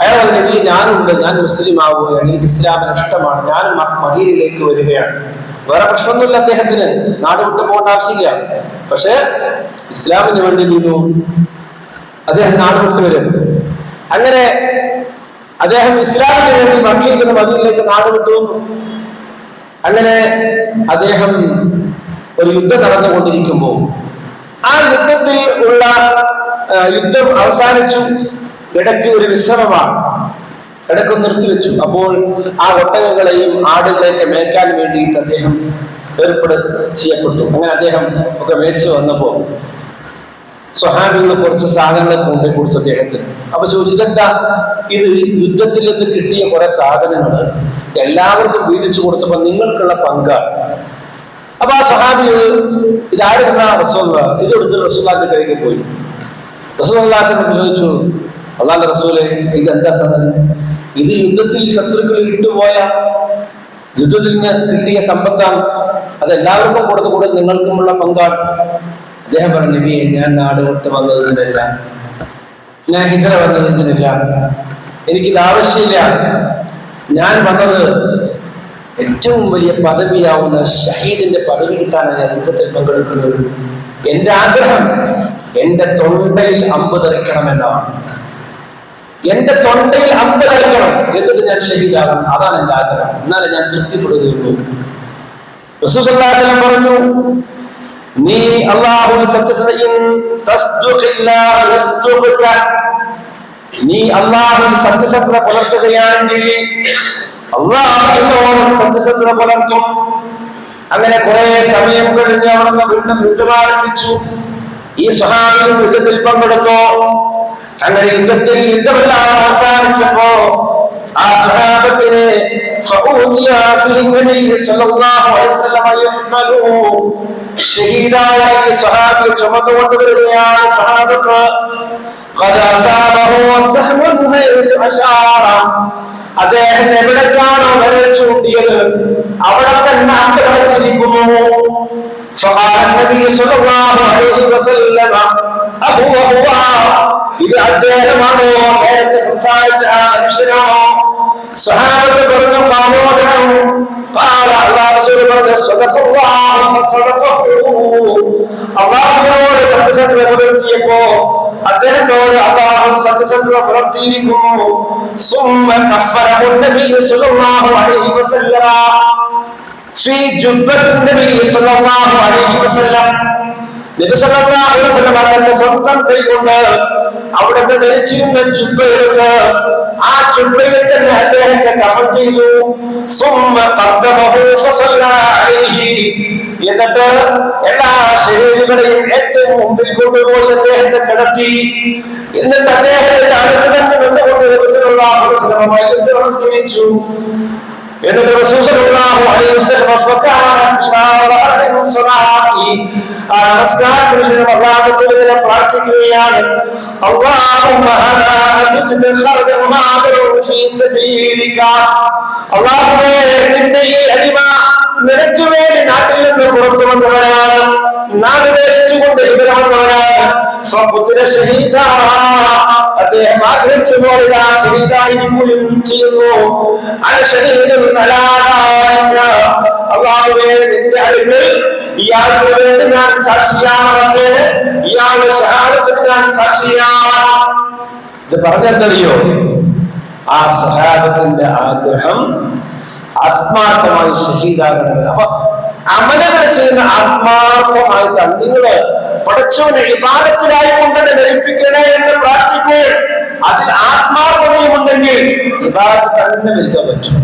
അയാൾ നബിയെ ഞാനുണ്ട്, ഞാൻ മുസ്ലിം ആവുകയാണ്, എനിക്ക് ഇസ്ലാമിന് ഇഷ്ടമാണ്, ഞാൻ മദീനയിലേക്ക് വരികയാണ്. വേറെ പ്രശ്നമൊന്നുമില്ല അദ്ദേഹത്തിന്, നാട് വിട്ടു പോകേണ്ട ആവശ്യമില്ല. പക്ഷെ ഇസ്ലാമിന് വേണ്ടി നീന്നു അദ്ദേഹം നാട് വിട്ടു വരും. അങ്ങനെ അദ്ദേഹം ഇസ്ലാമിന് വേണ്ടി മക്കയിൽ നിന്ന് മദീനയിലേക്ക് നാട് വിട്ടു. അങ്ങനെ അദ്ദേഹം ഒരു യുദ്ധം നടന്നുകൊണ്ടിരിക്കുമ്പോൾ ആ യുദ്ധത്തിൽ ഉള്ള യുദ്ധം അവസാനിച്ചു. ഇടയ്ക്ക് ഒരു വിശ്രമമാണ്, ഇടയ്ക്ക് നിർത്തിവെച്ചു. അപ്പോൾ ആ ഒട്ടകങ്ങളെയും ആടുകളെയൊക്കെ മേയ്ക്കാൻ വേണ്ടിയിട്ട് അദ്ദേഹം ചെയ്യപ്പെട്ടു. അങ്ങനെ അദ്ദേഹം ഒക്കെ മേച്ചു വന്നപ്പോൾ സ്വഹാബികൾ കുറച്ച് സാധനങ്ങൾ കൊണ്ടു കൊടുത്തു അദ്ദേഹത്തിന്. അപ്പൊ ചോദിച്ചതെന്താ? ഇത് യുദ്ധത്തിൽ നിന്ന് കിട്ടിയ കുറെ സാധനങ്ങൾ എല്ലാവർക്കും വീതിച്ചു കൊടുത്തപ്പോൾ നിങ്ങൾക്കുള്ള പങ്കാണ്. അപ്പൊ ആ സ്വഹാബികൾ ഇതായിരുന്ന റസൂലുള്ളാഹി ഇതെടുത്ത് റസൂലുള്ളാഹിന്റെ കയ്യിലേക്ക് പോയി. റസൂലുള്ളാഹി ചോദിച്ചു, അല്ലാഹുവിന്റെ റസൂലേ, ഇതെന്താ സംഗതി? ഇത് യുദ്ധത്തിൽ ശത്രുക്കൾ ഇട്ടുപോയ യുദ്ധത്തിൽ നിന്ന് കിട്ടിയ സമ്പത്താണ്, അതെല്ലാവർക്കും കൊടുത്തുകൂടെ നിങ്ങൾക്കുമുള്ള പങ്കാണ്. അദ്ദേഹം പറഞ്ഞു, നബിയെ, ഞാൻ നാട് വിട്ട് വന്നതിനല്ല, ഞാൻ ഹിജ്റ വന്നതിനല്ല, എനിക്കിത് ആവശ്യമില്ല. ഞാൻ വന്നത് ഏറ്റവും വലിയ പദവിയാവുന്ന ഷഹീദിന്റെ പദവി കിട്ടാനാണ് ഞാൻ യുദ്ധത്തിൽ പങ്കെടുക്കുന്നത്. എന്റെ ആഗ്രഹം എന്റെ തൊണ്ടയിൽ അമ്പ് തെറിക്കണമെന്നാണ്. എന്റെ തൊണ്ടയിൽ അമ്പ് തെറിക്കണം, എന്നിട്ട് ഞാൻ ഷഹീദാകണം. അതാണ് എന്റെ ആഗ്രഹം. എന്നാലും ഞാൻ തൃപ്തിപ്പെടുകയുള്ളൂ. റസൂൽ സല്ലല്ലാഹു അലൈഹി വസല്ലം പറഞ്ഞു, നീ അല്ലാഹുവിൽ സത്യസന്ധത പുലർത്തുകയാണെങ്കിൽ അല്ലാഹു സത്യസന്ധത പുലർത്തും. അങ്ങനെ കുറെ സമയം കഴിഞ്ഞ് അവിടെ വീണ്ടും യുദ്ധം ആരംഭിച്ചു. ഈ സ്വഹാബിയും യുദ്ധത്തിൽ പങ്കെടുത്തു. അങ്ങനെ യുദ്ധമെല്ലാം അവസാനിച്ചപ്പോ ആ സ്വഹാബത്തിനെ ഷഹീദായ ഈ സ്വഹാബി ചുമന്നുകൊണ്ടുവരികയാണ്. സ്വഹാബത്ത് അദ്ദേഹം എവിടേക്കാണോ വിരൽ ചൂണ്ടിയത് അവിടെ തന്നെ ആക്രമിച്ചിരിക്കുന്നു. ഇത് അദ്ദേഹമാണോ നേരത്തെ സംസാരിച്ച ആ മനുഷ്യനാണോ? സ്വഹാബത്ത് പറഞ്ഞു, അള്ളാഹുവിനോട് സത്യസന്ധത പുലർത്തിയപ്പോ അദ്ദേഹത്തോട് അള്ളാഹു സത്യസന്ധത പുലർത്തിയിരിക്കുന്നു. സ്വന്തം കൈകൊണ്ട് അവിടുത്തെ ധരിച്ചിരുന്ന ജുബ്ബയെടുത്ത് ആ ജുബ്ബയിൽ തന്നെ അദ്ദേഹത്തെ കഫൻ ചെയ്തു. എന്നിട്ട് എല്ലാ ഷഹീദുകളെയും ഏറ്റവും മുമ്പിൽ കൊണ്ടുപോയി അദ്ദേഹത്തെ കിടത്തി. എന്നിട്ട് അദ്ദേഹത്തിന്റെ അടുത്ത് തന്നെ നിന്നുകൊണ്ട് നമസ്കരിച്ചു. എന്നിട്ട് റസൂലുള്ളാഹി അലൈഹി വസല്ലം ആ നമസ്കാരത്തിന് ശേഷം അല്ലാഹുവിനെ പ്രാർത്ഥിക്കുകയാണ്, അല്ലാഹുമ്മ ഹദാ അബ്ദുക ഖർദ മാബറു ഫീ സബീലിക. അല്ലാഹുവേ, നിന്റെ ഈ അടിമ നിനക്ക് വേണ്ടി നാട്ടിൽ നിന്ന് പുറത്തു വന്നവരാണ്, നാട് ദേശിച്ചുകൊണ്ട് ഇവിടെ വന്നവരാണ്. അദ്ദേഹം ആഗ്രഹിച്ചു പോലെ ഷഹീദായിരിക്കുകയും ചെയ്യുന്നു. അല്ലാഹുവേ, നിന്റെ അടുക്കൽ ഇയാൾക്ക് വേണ്ടി ഞാൻ സാക്ഷിയാണ്, ഇയാളുടെ ഷഹാദത്തിന് ഞാൻ സാക്ഷിയാണ്. ഇത് പറഞ്ഞെന്തറിയോ? ആ ഷഹാദത്തിന്റെ ആഗ്രഹം ആത്മാർത്ഥമായി ഷഹീദാകണമെന്ന്. അപ്പൊ അമലുകൾ ചെയ്യുന്ന ആത്മാർത്ഥമായിട്ടാണ്. നിങ്ങള് പടച്ചവനെ ഇബാദത്തിലായി കൊണ്ട് ധരിപ്പിക്കണേ എന്ന് പ്രാർത്ഥിക്കുക. അതിൽ ആത്മാർത്ഥതയുമുണ്ടെങ്കിൽ ഇബാദത്ത് തന്നെ മരിക്കാൻ പറ്റും.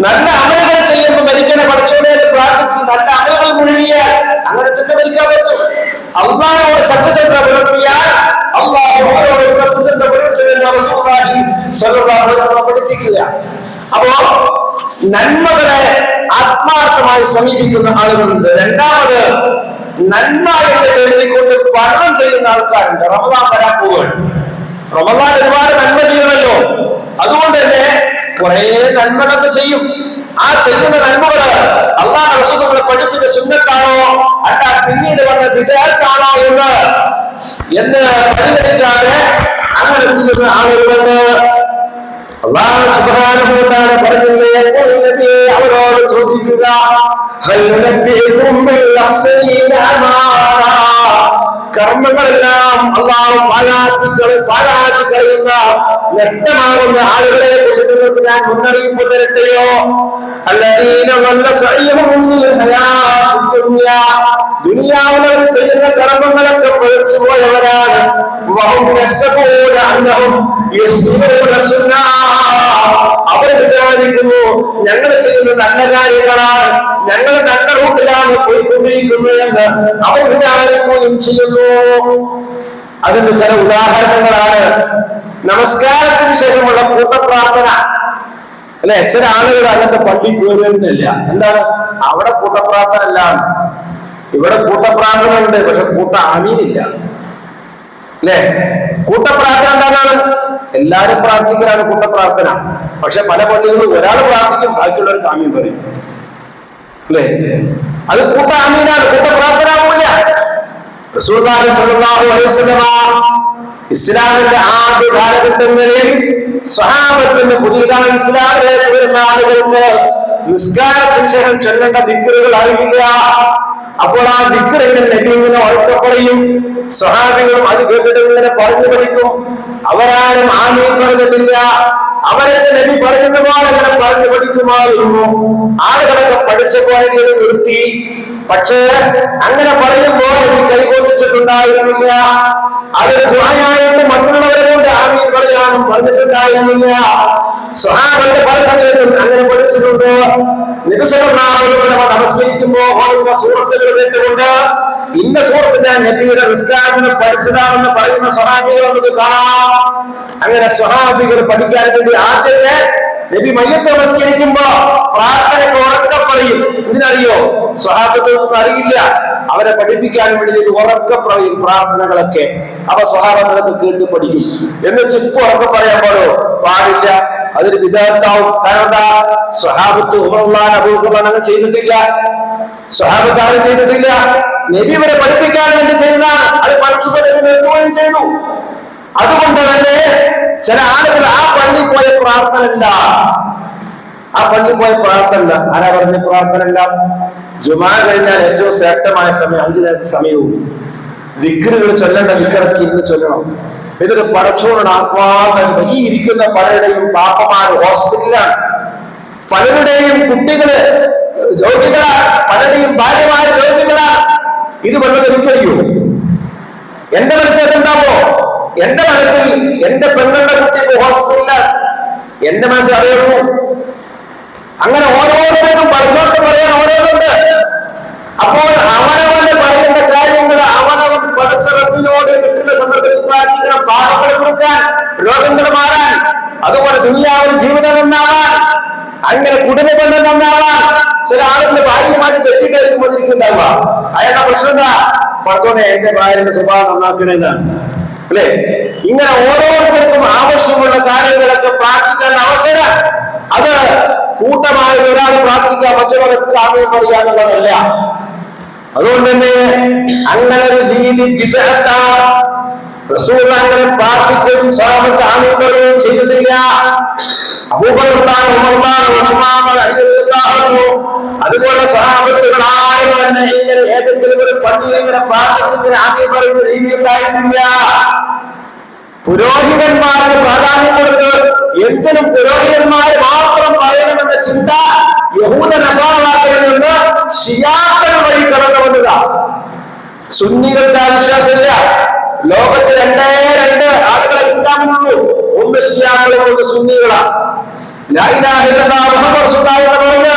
നല്ല അമലുകൾ ചെയ്യുമ്പോൾ മരിക്കണ പടച്ചവനെ പ്രാർത്ഥിച്ച് നല്ല അമലുകൾ മുഴുകിയാൽ അങ്ങനെ തന്നെ മരിക്കാൻ പറ്റും. അള്ളാഹുവോട് സത്യസന്ധത പുലർത്തിയാൽ അള്ളാഹുവോട് സത്യസന്ധത പുലർത്തുമെന്ന് റസൂലുള്ളാഹി സ്വല്ലല്ലാഹു അലൈഹി വസല്ലം പഠിപ്പിക്കുക. അപ്പോ നന്മകളെ ആത്മാർത്ഥമായി സമീപിക്കുന്ന ആളുകളുണ്ട്. രണ്ടാമത്, നന്മ എന്ന് എഴുതിക്കൊണ്ട് പഠനം ചെയ്യുന്ന ആൾക്കാരുണ്ട്. റമദാൻ വരാൻ പോവുകയാണ്. റമദാൻ ഒരുപാട് നന്മ ചെയ്യണമല്ലോ. അതുകൊണ്ട് തന്നെ കുറെ നന്മകളൊക്കെ ചെയ്യും. ആ ചെയ്യുന്ന നന്മകള് അല്ലാഹു റസൂലുള്ളാഹി പഠിപ്പിച്ച സുന്നത്താണോ അല്ല പിന്നീട് വന്ന ബിദ്അത്താണോ എന്ന് പരിഗണിക്കാതെ അങ്ങനെ ചെയ്യുന്ന ആളുകളുണ്ട്. അല്ലാഹു സുബ്ഹാനഹു വ തആല പറഞ്ഞില്ലേ, അവരോട് ചോദിക്കുക, കർമ്മങ്ങളെല്ലാം അല്ലാഹു പാഴാക്കി കളയുന്ന നഷ്ടമാകുന്ന ആളുകളെ കുറിച്ച് നിങ്ങൾക്ക് ഞാൻ മുന്നറിയിപ്പ് തരട്ടെയോ? ദുനിയാവിൽ അവർ ചെയ്യുന്ന കർമ്മങ്ങളൊക്കെ പഴിച്ചു പോയവരാണ്. അവർ വിചാരിക്കുന്നു ഞങ്ങൾ ചെയ്യുന്ന നല്ല കാര്യങ്ങളാണ്, ഞങ്ങൾ നല്ല റൂട്ടിലാണ് പോയിക്കൊണ്ടിരിക്കുന്നത് എന്ന് അവർ വിചാരിക്കുകയും ചെയ്യുന്നു. അതിന്റെ ചില ഉദാഹരണങ്ങളാണ് നമസ്കാരത്തിന് ശേഷമുള്ള കൂട്ടപ്രാർത്ഥന. അല്ലെ, ചില ആളുകൾ അങ്ങനത്തെ പള്ളി കയറുന്നില്ല. എന്താണ്? അവിടെ കൂട്ടപ്രാർത്ഥന അല്ല, ഇവിടെ കൂട്ടപ്രാർത്ഥന ഉണ്ട്, പക്ഷെ കൂട്ട ആമീനില്ല. അല്ലെ, കൂട്ടപ്രാർത്ഥന എന്താണ്? എല്ലാരും പ്രാർത്ഥിക്കലാണ് കൂട്ടപ്രാർത്ഥന. പക്ഷെ പല പള്ളികളും ഒരാൾ പ്രാർത്ഥിക്കും, ബാക്കിയുള്ളവർക്ക് ആമീൻ പറയും. അല്ലെ, അത് കൂട്ട ആമീനാണ്, കൂട്ടപ്രാർത്ഥന ആവില്ല. റസൂലുള്ളാഹി സ്വല്ലല്ലാഹു അലൈഹി വസല്ലം ഇസ്ലാമിന്റെ ആദ്യ കാലഘട്ടങ്ങളിൽ സ്വഹാബത്തിന് പുതിയതാണ് ഇസ്ലാമിലേക്ക് വരുന്ന ആളുകൾക്ക് നിസ്കാരത്തിന് ശേഷം ചൊല്ലേണ്ട ദിക്റുകൾ അറിയില്ല. അപ്പോൾ ആ ദിക്റിന്റെ നബിയിങ്ങനെ ഉറക്കപ്പറയും. സ്വഹാബികളും അത് കേട്ടിട്ട് ഇങ്ങനെ പറഞ്ഞു പഠിക്കും. അവരാരും ആമീൻ പറഞ്ഞിട്ടില്ല. അവരൊക്കെ നബി പറയുന്ന പോലെ അങ്ങനെ പറഞ്ഞു പഠിക്കുമായിരുന്നു. ആളുകളൊക്കെ പഠിച്ചപ്പോൾ നിർത്തി. പക്ഷേ അങ്ങനെ പറയുമ്പോൾ നബി കൈകൊണ്ടിച്ചിട്ടുണ്ടായിരുന്നില്ല. അതൊരു ദുആയായിട്ട് മറ്റുള്ളവരെ കൊണ്ട് ആമീൻ പറയാനും പറഞ്ഞിട്ടുണ്ടായിരുന്നില്ല. സ്വഹാബത്ത് പല സമയത്തും അങ്ങനെ പഠിച്ചിട്ടുണ്ട്. നബി സല്ലല്ലാഹു അലൈഹി വസല്ലം നമസ്കരിക്കുമ്പോൾ ഓടുന്ന സൂറത്തുകൾ കേട്ടുകൊണ്ട് ഇന്ന സൂറത്ത് ഞാൻ നബിയുടെ നിസ്കാരത്തിന് പഠിച്ചതാണെന്ന് പറയുന്ന സ്വഹാബികൾ നമുക്ക് കാണാം. അങ്ങനെ സ്വഹാബികൾ പഠിക്കാൻ വേണ്ടി ആദ്യത്തെ നബി മയ്യത്ത് നമസ്കരിക്കുമ്പോ പ്രാർത്ഥനയ്ക്ക് ഉറക്കെ പറയും. എന്തിനറിയോ? സ്വഹാബത്തൊന്നും അറിയില്ല. അവരെ പഠിപ്പിക്കാൻ വേണ്ടി ഉറക്കെ പറയും പ്രാർത്ഥനകളൊക്കെ. അപ്പൊ സ്വഹാബത്തൊക്കെ കേട്ട് പഠിക്കും. എന്ന് ചിപ്പ് ഉറക്കെ പറയാൻ പാടില്ല, അതൊരു വിദഗ്ധാവും. കാരണം എന്താ? സ്വഹാബത്ത് ഉമറുള്ളാഹി അബൂബക്കർ അങ്ങനെ ചെയ്തിട്ടില്ല. സ്വഹാബത്ത് ആരും ചെയ്തിട്ടില്ല. നബി ഇവരെ പഠിപ്പിക്കാൻ വേണ്ടി ചെയ്തതാണ്. അത് പഠിച്ചു നിർത്തുകയും ചെയ്തു. അതുകൊണ്ട് തന്നെ ചില ആളുകൾ ആ പള്ളി പോയ പ്രാർത്ഥന ഇല്ല. ആ പള്ളി പോയ പ്രാർത്ഥന ഇല്ല. ആരാ പറഞ്ഞ പ്രാർത്ഥന ഇല്ല? ജുമാ കഴിഞ്ഞാൽ ഏറ്റവും ശ്രേഷ്ഠമായ സമയം 5 നേരത്തെ സമയവും ദിക്റുകൾ ചൊല്ലേണ്ട ദിക്റൊക്കെ ഇന്ന് ചൊല്ലണം. ഇതൊരു പടച്ചോടാണ് ആത്മാർത്ഥ. ഈ ഇരിക്കുന്ന പലരുടെയും പാപ്പമാര് ഹോസ്പിറ്റലിലാണ്, പലരുടെയും കുട്ടികള് രോഗികളാണ്, പലരുടെയും ഭാര്യമാര് രോഗികളാണ്. ഇത് വന്നത് എനിക്കറിയൂ. എന്റെ മനസ്സിൽ എന്താവോ? എന്റെ മനസ്സിൽ എന്റെ പെങ്ങളുടെ കുട്ടിക്ക് ഹോസ്പിറ്റലിലാണ്. എന്റെ മനസ്സിൽ അറിയുള്ളൂ. അങ്ങനെ ഓരോരുത്തർക്കും പറഞ്ഞോട്ട് പറയാൻ ഓരോരുണ്ട്. അപ്പോൾ അവനവന് പറയേണ്ട കാര്യങ്ങൾ അവനവൻ പഠിച്ച റബ്ബിനോട് കിട്ടുന്ന സന്ദർഭത്തിൽ പ്രാർത്ഥിക്കണം. പാപങ്ങൾ കൊടുക്കാൻ, രോഗങ്ങൾ മാറാൻ, അതുപോലെ ദുനിയാവിൽ ജീവിതം നന്നാവാൻ, അങ്ങനെ കുടുംബബന്ധം നന്നാവാൻ. ചില ആളുകൾ ഭാര്യമാര് തെറ്റിട്ടായിരിക്കും വന്നിരിക്കുന്നുണ്ടാവുക. അയാളുടെ പ്രശ്നം എന്താ? പഠിച്ചോനെ എന്റെ ഭാര്യയുടെ സ്വഭാവം നന്നാക്കണേന്നാണ്. അല്ലെ, ഇങ്ങനെ ഓരോരുത്തർക്കും ആവശ്യമുള്ള കാര്യങ്ങളൊക്കെ പ്രാർത്ഥിക്കാൻ അവസരം അത് കൂട്ടമായി ഒരാൾ പ്രാർത്ഥിക്കാൻ മറ്റുള്ളവർക്ക് ആമീൻ പറയാനുള്ളതല്ല. അതുകൊണ്ട് തന്നെ അങ്ങനെ ഒരു രീതി ബിദ്അത്താണ്. റസൂൽ അങ്ങനെ പ്രാർത്ഥിക്കുകയും സ്വഹാബത്ത് ആമീൻ പറയുകയും ചെയ്തിട്ടില്ല. അതുപോലെ സ്വഹാബത്തുകളാരും തന്നെ ഇങ്ങനെ ഏതെങ്കിലും ഒരു പള്ളിയിൽ ഇങ്ങനെ പ്രാർത്ഥിച്ചിങ്ങനെ ആമീൻ പറയുന്ന രീതി ഉണ്ടായിട്ടില്ല. പുരോഹിതന്മാർക്ക് പ്രാധാന്യം കൊടുത്ത് എന്തിനും പുരോഹിതന്മാര് മാത്രം പറയണമെന്ന ചിന്ത യഹൂദ നസാറാക്കളിൽ നിന്ന് ഷിയാക്കൾ വഴി കടന്നു വന്നതാണ്. സുന്നികളുടെ വിശ്വാസമില്ല. ലോകത്ത് രണ്ടേ രണ്ട് ആളുകളെ ഇസ്ലാമിനുള്ളൂ. ഒന്ന് ഷിയാക്കളും ഒന്ന് സുന്നികളാണ്. ലാ ഇലാഹ ഇല്ലല്ലാഹ് മുഹമ്മദ് റസൂലുള്ളാഹി എന്ന് പറഞ്ഞ്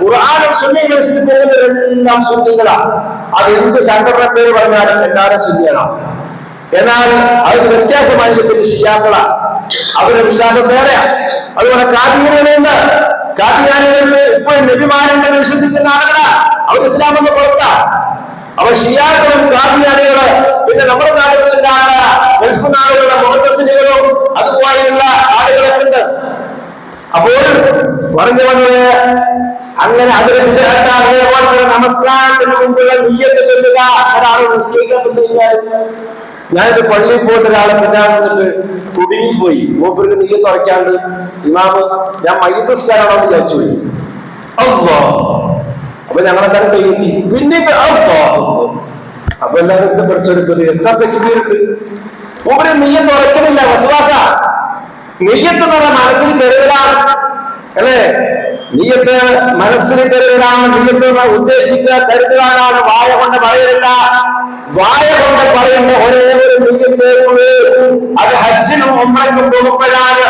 ഖുർആനും സുന്നികളും പോകുന്നവരെല്ലാം സുന്നികളാണ്. അത് എന്ത് സംഘടന പേര് പറഞ്ഞാലും എല്ലാവരും സുന്നികളാണ്. എന്നാൽ അതിന് വ്യത്യാസമായി നിൽക്കുന്ന ഷിയാക്കളാണ്. അവരുടെ വിശ്വാസം വേറെയാണ്. അതുപോലെ കാദിയാനികളുണ്ട്. കാദിയാനികളിൽ ഇപ്പോഴും നബിമാരെന്ന് വിശ്വസിക്കുന്ന ആളുകളാണ്. അവർ ഇസ്ലാം എന്ന് പുറത്താണ്. അവർ ഷിയാക്കളും കാദിയാനികള് പിന്നെ നമ്മുടെ നാടുകളിലാണ് ഗൾഫ് നാടുകളുടെ മുഹദ്ദിസുകളും അതുപോലെയുള്ള ആളുകളൊക്കെ ഉണ്ട്. അപ്പോൾ പറഞ്ഞു വന്നത് അങ്ങനെ അതിന് അതേപോലെ നമസ്കാരത്തിന് മുമ്പുള്ള നിയ്യത്ത് ചൊല്ലുക. ഒരാൾ നിസ്കരിക്കാൻ പറ്റില്ല. ഞാനിത് പള്ളിയിൽ പോയിട്ട് ഒരാളെ പിന്നാന്നിട്ട് കുടുങ്ങിപ്പോയി. മൂപ്പർക്ക് നിയ്യത്ത് ഉറക്കാണ്ട് ഇമാമ് ഞാൻ മയ്യത്ത് നിസ്കാരമാണോ എന്ന് വിചാരിച്ചു പോയി. അപ്പൊ ഞങ്ങളെല്ലാം കഴിയുന്നു. പിന്നെ അപ്പൊ എല്ലാവരും ഇത് പഠിച്ചെടുക്കുന്നത് എത്ര തെറ്റുണ്ട്. മൂപ്പര് നിയ്യത്ത് ഉറക്കണില്ല. വസ്വാസ നിയ്യത്ത് എന്ന് പറഞ്ഞാൽ മനസ്സിൽ കരുതലാണ് അല്ലേ? നിയ്യത്ത് മനസ്സിന് കരുതലാണ്. നിയ്യത്ത് ഉദ്ദേശിക്കുക കരുതലാണ്. വായ കൊണ്ട് പറയലില്ല. വായ കൊണ്ട് പറയുന്ന ഒരേ ഒരു നിയ്യത്തേ ഉള്ളൂ. അത് ഹജ്ജിനും ഉംറയ്ക്കും പോകുമ്പോഴാണ്.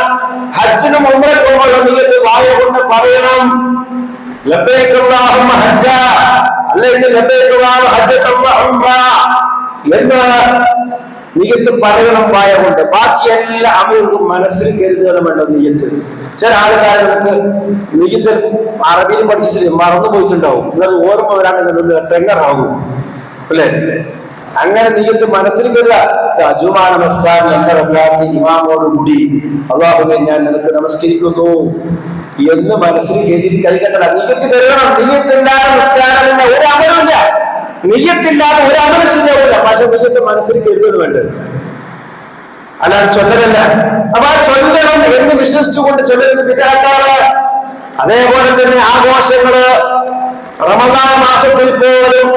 ഹജ്ജിനും ഉംറയ്ക്കും പോകുമ്പോൾ നിയ്യത്ത് വായ കൊണ്ട് പറയണം. ലബ്ബൈക അല്ലാഹുമ്മ ഹജ്ജ അല്ലെങ്കിൽ ലബ്ബൈക അല്ലാഹു ഹജ്ജത്തുൽ ഉംറ എന്ന് നിയ്യത്ത് പറയണം വായ കൊണ്ട്. ബാക്കി എല്ലാ അമീർക്കും മനസ്സിൽ കരുതണമെന്ന നിയ്യത്ത്. ചില ആൾക്കാർ നമുക്ക് നിയ്യത്ത് അറബിയിൽ പഠിച്ചിട്ട് മറന്നു പോയിട്ടുണ്ടാവും. എന്നാൽ ഓർമ്മ വരാണെങ്കിൽ ടെങ്ങറാകും അല്ലേ? അങ്ങനെ നിയ്യത്ത് മനസ്സിൽ കരുതുക. ജുമാ നമസ്കാരം എന്ന ഇമാമോടുകൂടി അല്ലാഹുവേ ഞാൻ നിനക്ക് നമസ്കരിക്കുന്നു എന്ന് മനസ്സിൽ കരുതി കഴിക്കണ്ട. നിയ്യത്ത് കരുതണം. നിയ്യത്തില്ലാതെ നമസ്കാരമില്ല, ഒരു അമലുമില്ല. നിയ്യത്തില്ലാതെ ഒരു അമലും ശരിയാവില്ല. പക്ഷെ നിയ്യത്ത് മനസ്സിൽ കരുതുന്നത് വേണ്ടത്, അല്ലാതെ ചൊല്ലലല്ല. അപ്പൊ ആ ചൊല്ലണം എന്ന് വിശ്വസിച്ചുകൊണ്ട് ചൊല്ലുന്നത് ബിദ്അത്താണ്. അതേപോലെ തന്നെ ആഘോഷങ്ങള് റമദാൻ മാസത്തിൽ പോലും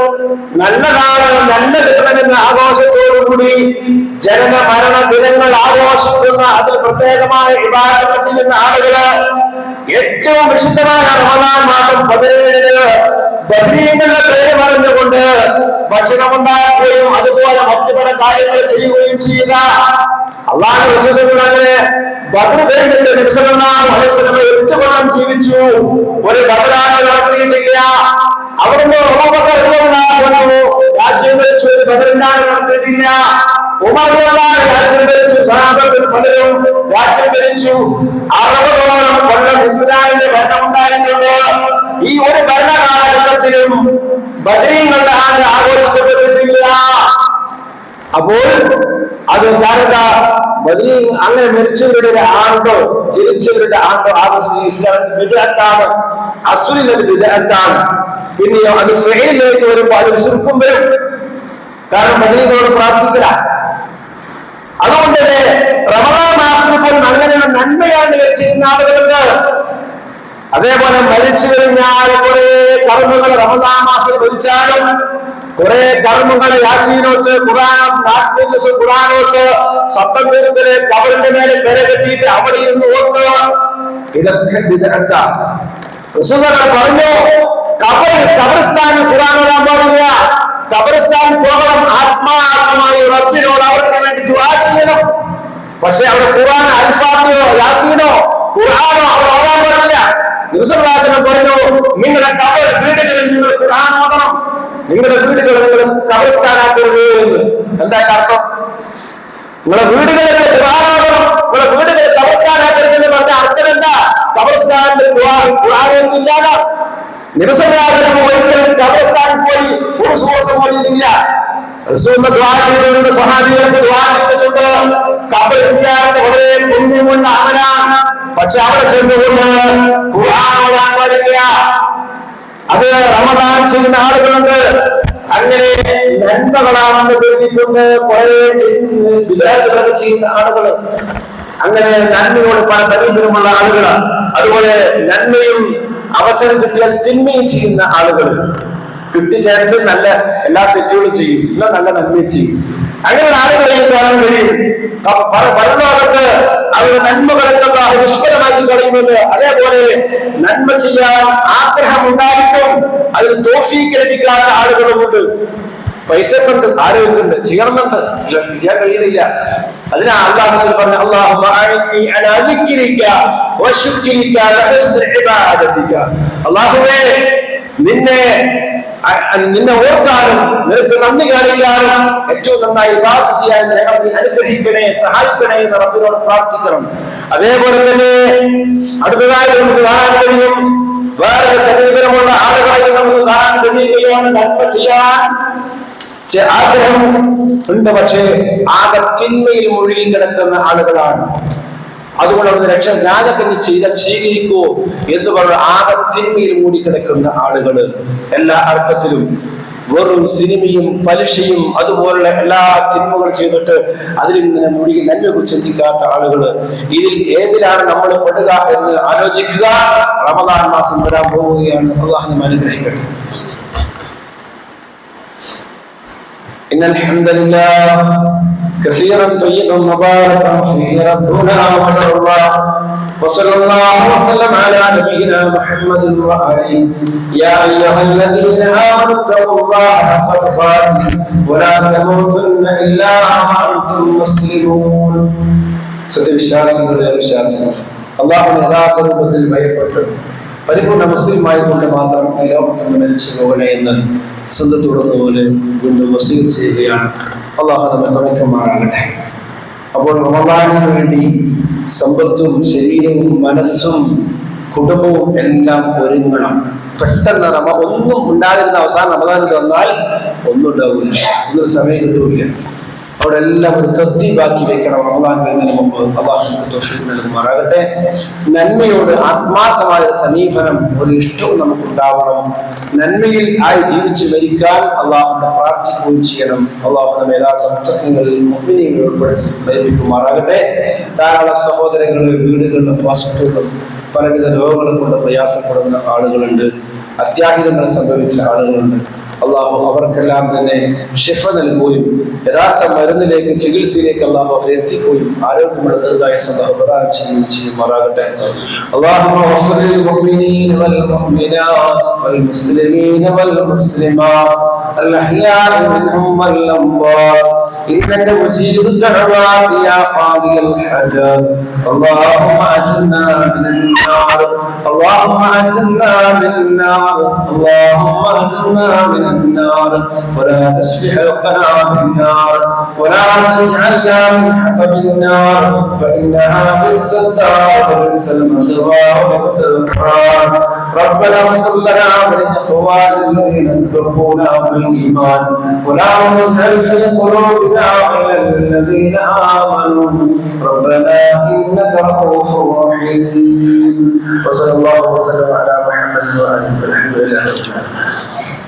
നല്ലതാണ്, നല്ല കിട്ടണമെന്ന ആഘോഷത്തോടുകൂടി ജനന മരണ ദിനങ്ങൾ ആഘോഷിക്കുന്ന അതിൽ പ്രത്യേകമായ ഇബാദത്ത് ചെയ്യുന്ന ആളുകള് ഏറ്റവും വിശുദ്ധമായ റമദാൻ മാസം 17 ബദ്രീങ്ങളുടെ പേര് പറഞ്ഞുകൊണ്ട് ഭക്ഷണമുണ്ടാക്കുകയും അതുപോലെ മറ്റു പല കാര്യങ്ങൾ ചെയ്യുകയും ചെയ്യുക. അള്ളാഹു വിശ്വസിക്കുന്നതിന് ബദ്ർ കഴിഞ്ഞിട്ട് നബി സല്ലല്ലാഹു അലൈഹി വസല്ലം 8 കൊല്ലം ജീവിച്ചു. ഒരു ബദ്റാണ് നടത്തിയിട്ടില്ല. അവിടുന്ന് രാജ്യം ഭരിച്ചു. ഒരു ബദ്റിനാണ് നടത്തിയിട്ടില്ല. ഉമർ രാജ്യം ഭരിച്ചു. സഹാബത്തിൽ പലരും രാജ്യം ഭരിച്ചു. 60ഓളം കൊല്ലം ഇസ്രായേലിന്റെ ഭരണമുണ്ടായിട്ടുണ്ട്. ഈ ഒരു ഭരണകാലഘട്ടത്തിലും ബദ്രീങ്ങളുടെ ആണ്ട് ആഘോഷിക്കപ്പെട്ടിട്ടില്ല. അപ്പോൾ അത് ബദ്രീ അങ്ങനെ മരിച്ചവരുടെ ആണ്ടോ ജനിച്ചവരുടെ ആണ്ടോ ആഘോഷിക്കുന്ന ഇസ്ലാമിന്റെ ബിദ്അത്താണ്. അസ്ലിന്റെ ബിദ്അത്താണ്. പിന്നെയോ അത് ഫിഇലിലേക്ക് വരുമ്പോൾ അത് ശിർക്കും വരും. കാരണം ബദ്രീകളോട് പ്രാർത്ഥിക്കില്ല. അതുകൊണ്ട് തന്നെ റമദാൻ മാസത്തിൽ പോലും അങ്ങനെയുള്ള നന്മയാണ് ചെയ്യുന്ന ആളുകളുണ്ട്. അതേപോലെ മരിച്ചു കഴിഞ്ഞാൽ കുറെ കർമ്മങ്ങൾ റമദാൻ മാസത്തിൽ മരിച്ചാലും കുറെ കർമ്മങ്ങൾ യാസീനോത്ത് ഖുർആൻ 40 ദിവസം ഖുർആനോത്ത് സത്തം പേരുകളെ കബറിന്റെ മേലെ പെര കെട്ടിയിട്ട് അവിടെ ഇരുന്ന് ഓർക്കുക. ഇതൊക്കെ ബിദ്അത്താണ്. റസൂൽ പറഞ്ഞു ഖബർസ്ഥാനിൽ ഖുർആൻ ഓതാൻ പാടില്ല. ഖബർസ്ഥാനിൽ പോകണം. ആത്മാർത്ഥമായി റബ്ബിനോട് അവർക്ക് വേണ്ടി ദുആ ചെയ്യണം. പക്ഷെ അവിടെ ഖുർആൻ അൽഫാത്തിയോ യാസീനോ ഖുർആനോ അവർ ഓതാൻ പാടില്ല. നബിസല്ലല്ലാഹു പറഞ്ഞു നിങ്ങളുടെ കബർ വീടുകളിൽ നിങ്ങൾ ഖുർആൻ ഓതണം. നിങ്ങളുടെ വീടുകൾ നിങ്ങൾ ഖബർസ്ഥാനാക്കരുത് എന്ന്. എന്താ അർത്ഥം? നിങ്ങളുടെ വീടുകളിൽ ഖുർആൻ ഓതണം, നിങ്ങളുടെ വീടുകളിൽ ഖബർസ്ഥാനാക്കരുത് എന്ന് പറഞ്ഞ അർത്ഥം എന്താ? ഖബർസ്ഥാനിൽ ഖുർആനൊന്നുമില്ലാതെ നബിസല്ലല്ലാഹു ഒരിക്കലും ഖബർസ്ഥാനിൽ പോയി ഒരു സൂറത്ത് പോയിട്ടില്ല. റസൂലുള്ളാഹി ദുആ ചെയ്തിട്ടുണ്ട്, സ്വഹാബികൾക്ക് ദുആ ചെയ്തിട്ടുണ്ട്. ഖബർ സിയാറത്ത് വളരെ പുണ്യമുള്ള അമലാണ്. പക്ഷെ അവിടെ ചെന്നുകൊണ്ട് ഖുർആൻ ഓതാൻ അത് റമദാൻ ചെയ്യുന്ന ആളുകളുണ്ട്. അങ്ങനെ നന്മകളാണെന്ന് കരുതിക്കൊണ്ട് കുറെ വിചാരങ്ങളൊക്കെ ചെയ്യുന്ന ആളുകൾ, അങ്ങനെ നന്മയോട് പല സമീപനമുള്ള ആളുകൾ, അതുപോലെ നന്മയും അവസരം കിട്ടിയാൽ തിന്മയും ചെയ്യുന്ന ആളുകൾ, കിട്ടിയ ചാൻസ് നല്ല എല്ലാ തെറ്റുകളും ചെയ്യും, നല്ല നന്മയും ചെയ്യും. അങ്ങനെയുള്ള ആളുകളെയും കാണാൻ കഴിയും. പരലോകത്ത് അവരുടെ നന്മകളെല്ലാം നിഷ്ഫലമാക്കി കളയുന്നത്. അതേപോലെ നന്മ ചെയ്യാൻ ആഗ്രഹം ഉണ്ടായിട്ടും അതിൽ തൗഫീഖ് ലഭിക്കാത്ത ആളുകളുമുണ്ട്. പൈസ കൊണ്ട് ആരോഗ്യമുണ്ട്, ചെയ്യണമെന്നുണ്ട്, പക്ഷെ ചെയ്യാൻ കഴിയുന്നില്ല. അതിനാ അല്ലാഹു പറഞ്ഞു, അല്ലാഹുമ്മ അഇന്നി അലാ ദിക്രിക വശുക്രിക വഹുസ്നി ഇബാദതിക. അല്ലാഹുവേ, നിന്നെ ഓർക്കാനും നിനക്ക് നന്ദി കാണിക്കാനും ഏറ്റവും നന്നായി ഇബാദത്ത് ചെയ്യാൻ ഞങ്ങളെ നീ അനുഗ്രഹിക്കണേ, സഹായിക്കണേ എന്ന് റബ്ബിനോട് പ്രാർത്ഥിക്കണം. അതേപോലെ തന്നെ അടുത്തതായി നമുക്ക് കാണാൻ കഴിയും, വേറെ സമീപനമുള്ള ആളുകളെ നമുക്ക് കാണാൻ കഴിയുകയാണ്. നന്മ ചെയ്യാൻ ആഗ്രഹം ഉണ്ട്, പക്ഷേ ആകെ തിന്മയിൽ മുഴുകി കിടക്കുന്ന ആളുകളാണ്. അതുകൊണ്ട് അവിടെ ഞാനൊക്കെ നീ ചെയ്താൽ സ്വീകരിക്കൂ എന്ന് പറഞ്ഞ ആകെ തിന്മയിൽ മൂടിക്കിടക്കുന്ന ആളുകള്, എല്ലാ അർത്ഥത്തിലും വെറും സിനിമയും പലിശയും അതുപോലുള്ള എല്ലാ തിന്മകളും ചെയ്തിട്ട് അതിൽ ഇങ്ങനെ മുഴുകി നന്മയെക്കുറിച്ച് ചിന്തിക്കാത്ത ആളുകള്. ഇതിൽ ഏതിലാണ് നമ്മൾ പെടുക എന്ന് ആലോചിക്കുക. റമദാൻ മാസം വരാൻ പോവുകയാണ്. അല്ലാഹു നമ്മെ അനുഗ്രഹിക്കട്ടെ. إن الحمد لله كثيرا طيبا مباركا فيه ربنا وحمد الله وصلى الله وسلم على نبينا محمد وآله. يا أيها الذين آمنوا اتقوا الله حق تقاته ولا تموتن إلا وأنتم مسلمون. സത്യവിശ്വാസികളുടെ വിശ്വാസികൾ അല്ലാഹുവിനെ യഥാർത്ഥ രൂപത്തിൽ ഭയപ്പെട്ട് പരിപൂർണ്ണ മുസ്ലിമായിക്കൊണ്ട് മാത്രം ഈ ലോകത്ത് നിന്ന് മരിച്ചു പോകണേ എന്ന് സ്വന്തത്തോടുപോലെ വീണ്ടും വസീയത്ത് ചെയ്യുകയാണ്. അല്ലാഹു നമ്മെ തുണയ്ക്കുമാറാകട്ടെ. അപ്പോൾ റമദാനിന് വേണ്ടി സമ്പത്തും ശരീരവും മനസ്സും കുടുംബവും എല്ലാം ഒരുങ്ങണം. പെട്ടെന്ന് ഒന്നും ഉണ്ടാകുന്ന അവസാനം റമദാൻ വന്നാൽ ഒന്നും ഉണ്ടാവില്ല, ഒന്നും സമയം കിട്ടൂല. അവിടെ എല്ലാം ഒരു തർത്തീബാക്കി വെക്കണം. റമദാൻ വരുന്നതിന് മുമ്പ് അല്ലാഹു തൗഫീഖ് നൽകുമാറാകട്ടെ. നന്മയോട് ആത്മാർത്ഥമായ സമീപനം, ഒരു ഇഷ്ടവും നമുക്കുണ്ടാവണം. നന്മയിൽ ആയി ജീവിച്ച് മരിക്കാൻ അല്ലാഹുവിനെ പ്രാർത്ഥിക്കുകയും ചെയ്യണം. അല്ലാഹു നമ്മെ യഥാർത്ഥ മുത്തഖീങ്ങളിൽ മുഅ്മിനീങ്ങളിൽ ഉൾപ്പെടുത്തുമാറാകട്ടെ. ധാരാളം സഹോദരങ്ങളിൽ വീടുകളിലും ഹോസ്പിറ്റലുകളിലും പലവിധ രോഗങ്ങളും കൊണ്ട് പ്രയാസപ്പെടുന്ന ആളുകളുണ്ട്, അത്യാഹിതങ്ങൾ സംഭവിച്ച ആളുകളുണ്ട്. അള്ളാഹു അവർക്കെല്ലാം തന്നെ ഷിഫ നൽകുകയും യഥാർത്ഥ മരുന്നിലേക്ക് ചികിത്സയിലേക്ക് അള്ളാഹു അവരെ എത്തിക്കുകയും ആരോഗ്യമുള്ള ദീർഘായുസ്സ് അല്ലാഹു പ്രദാനം ചെയ്യുകയും ചെയ്യുമാറാകട്ടെ. اللهم اغفر للمؤمنين والمؤمنات والمسلمين والمسلمات الأحياء منهم والأموات إنك مجيب الدعوات يا قاضي الحاجات. اللهم أجرنا من النار، اللهم أجرنا من النار، اللهم أجرنا من النار، ولا تشفي حلقنا بالنار، ولا تجعلنا من حطب النار، فإنها بئس الدار وبئس المثوى وبئس القرار. ربنا اغفر لنا ولإخواننا الذين سبقونا بالإيمان ولا تجعل في قلوبنا غلا للذين آمنوا ربنا إنك رؤوف رحيم. وصلى الله وسلم على محمد وآله والحمد لله رب العالمين.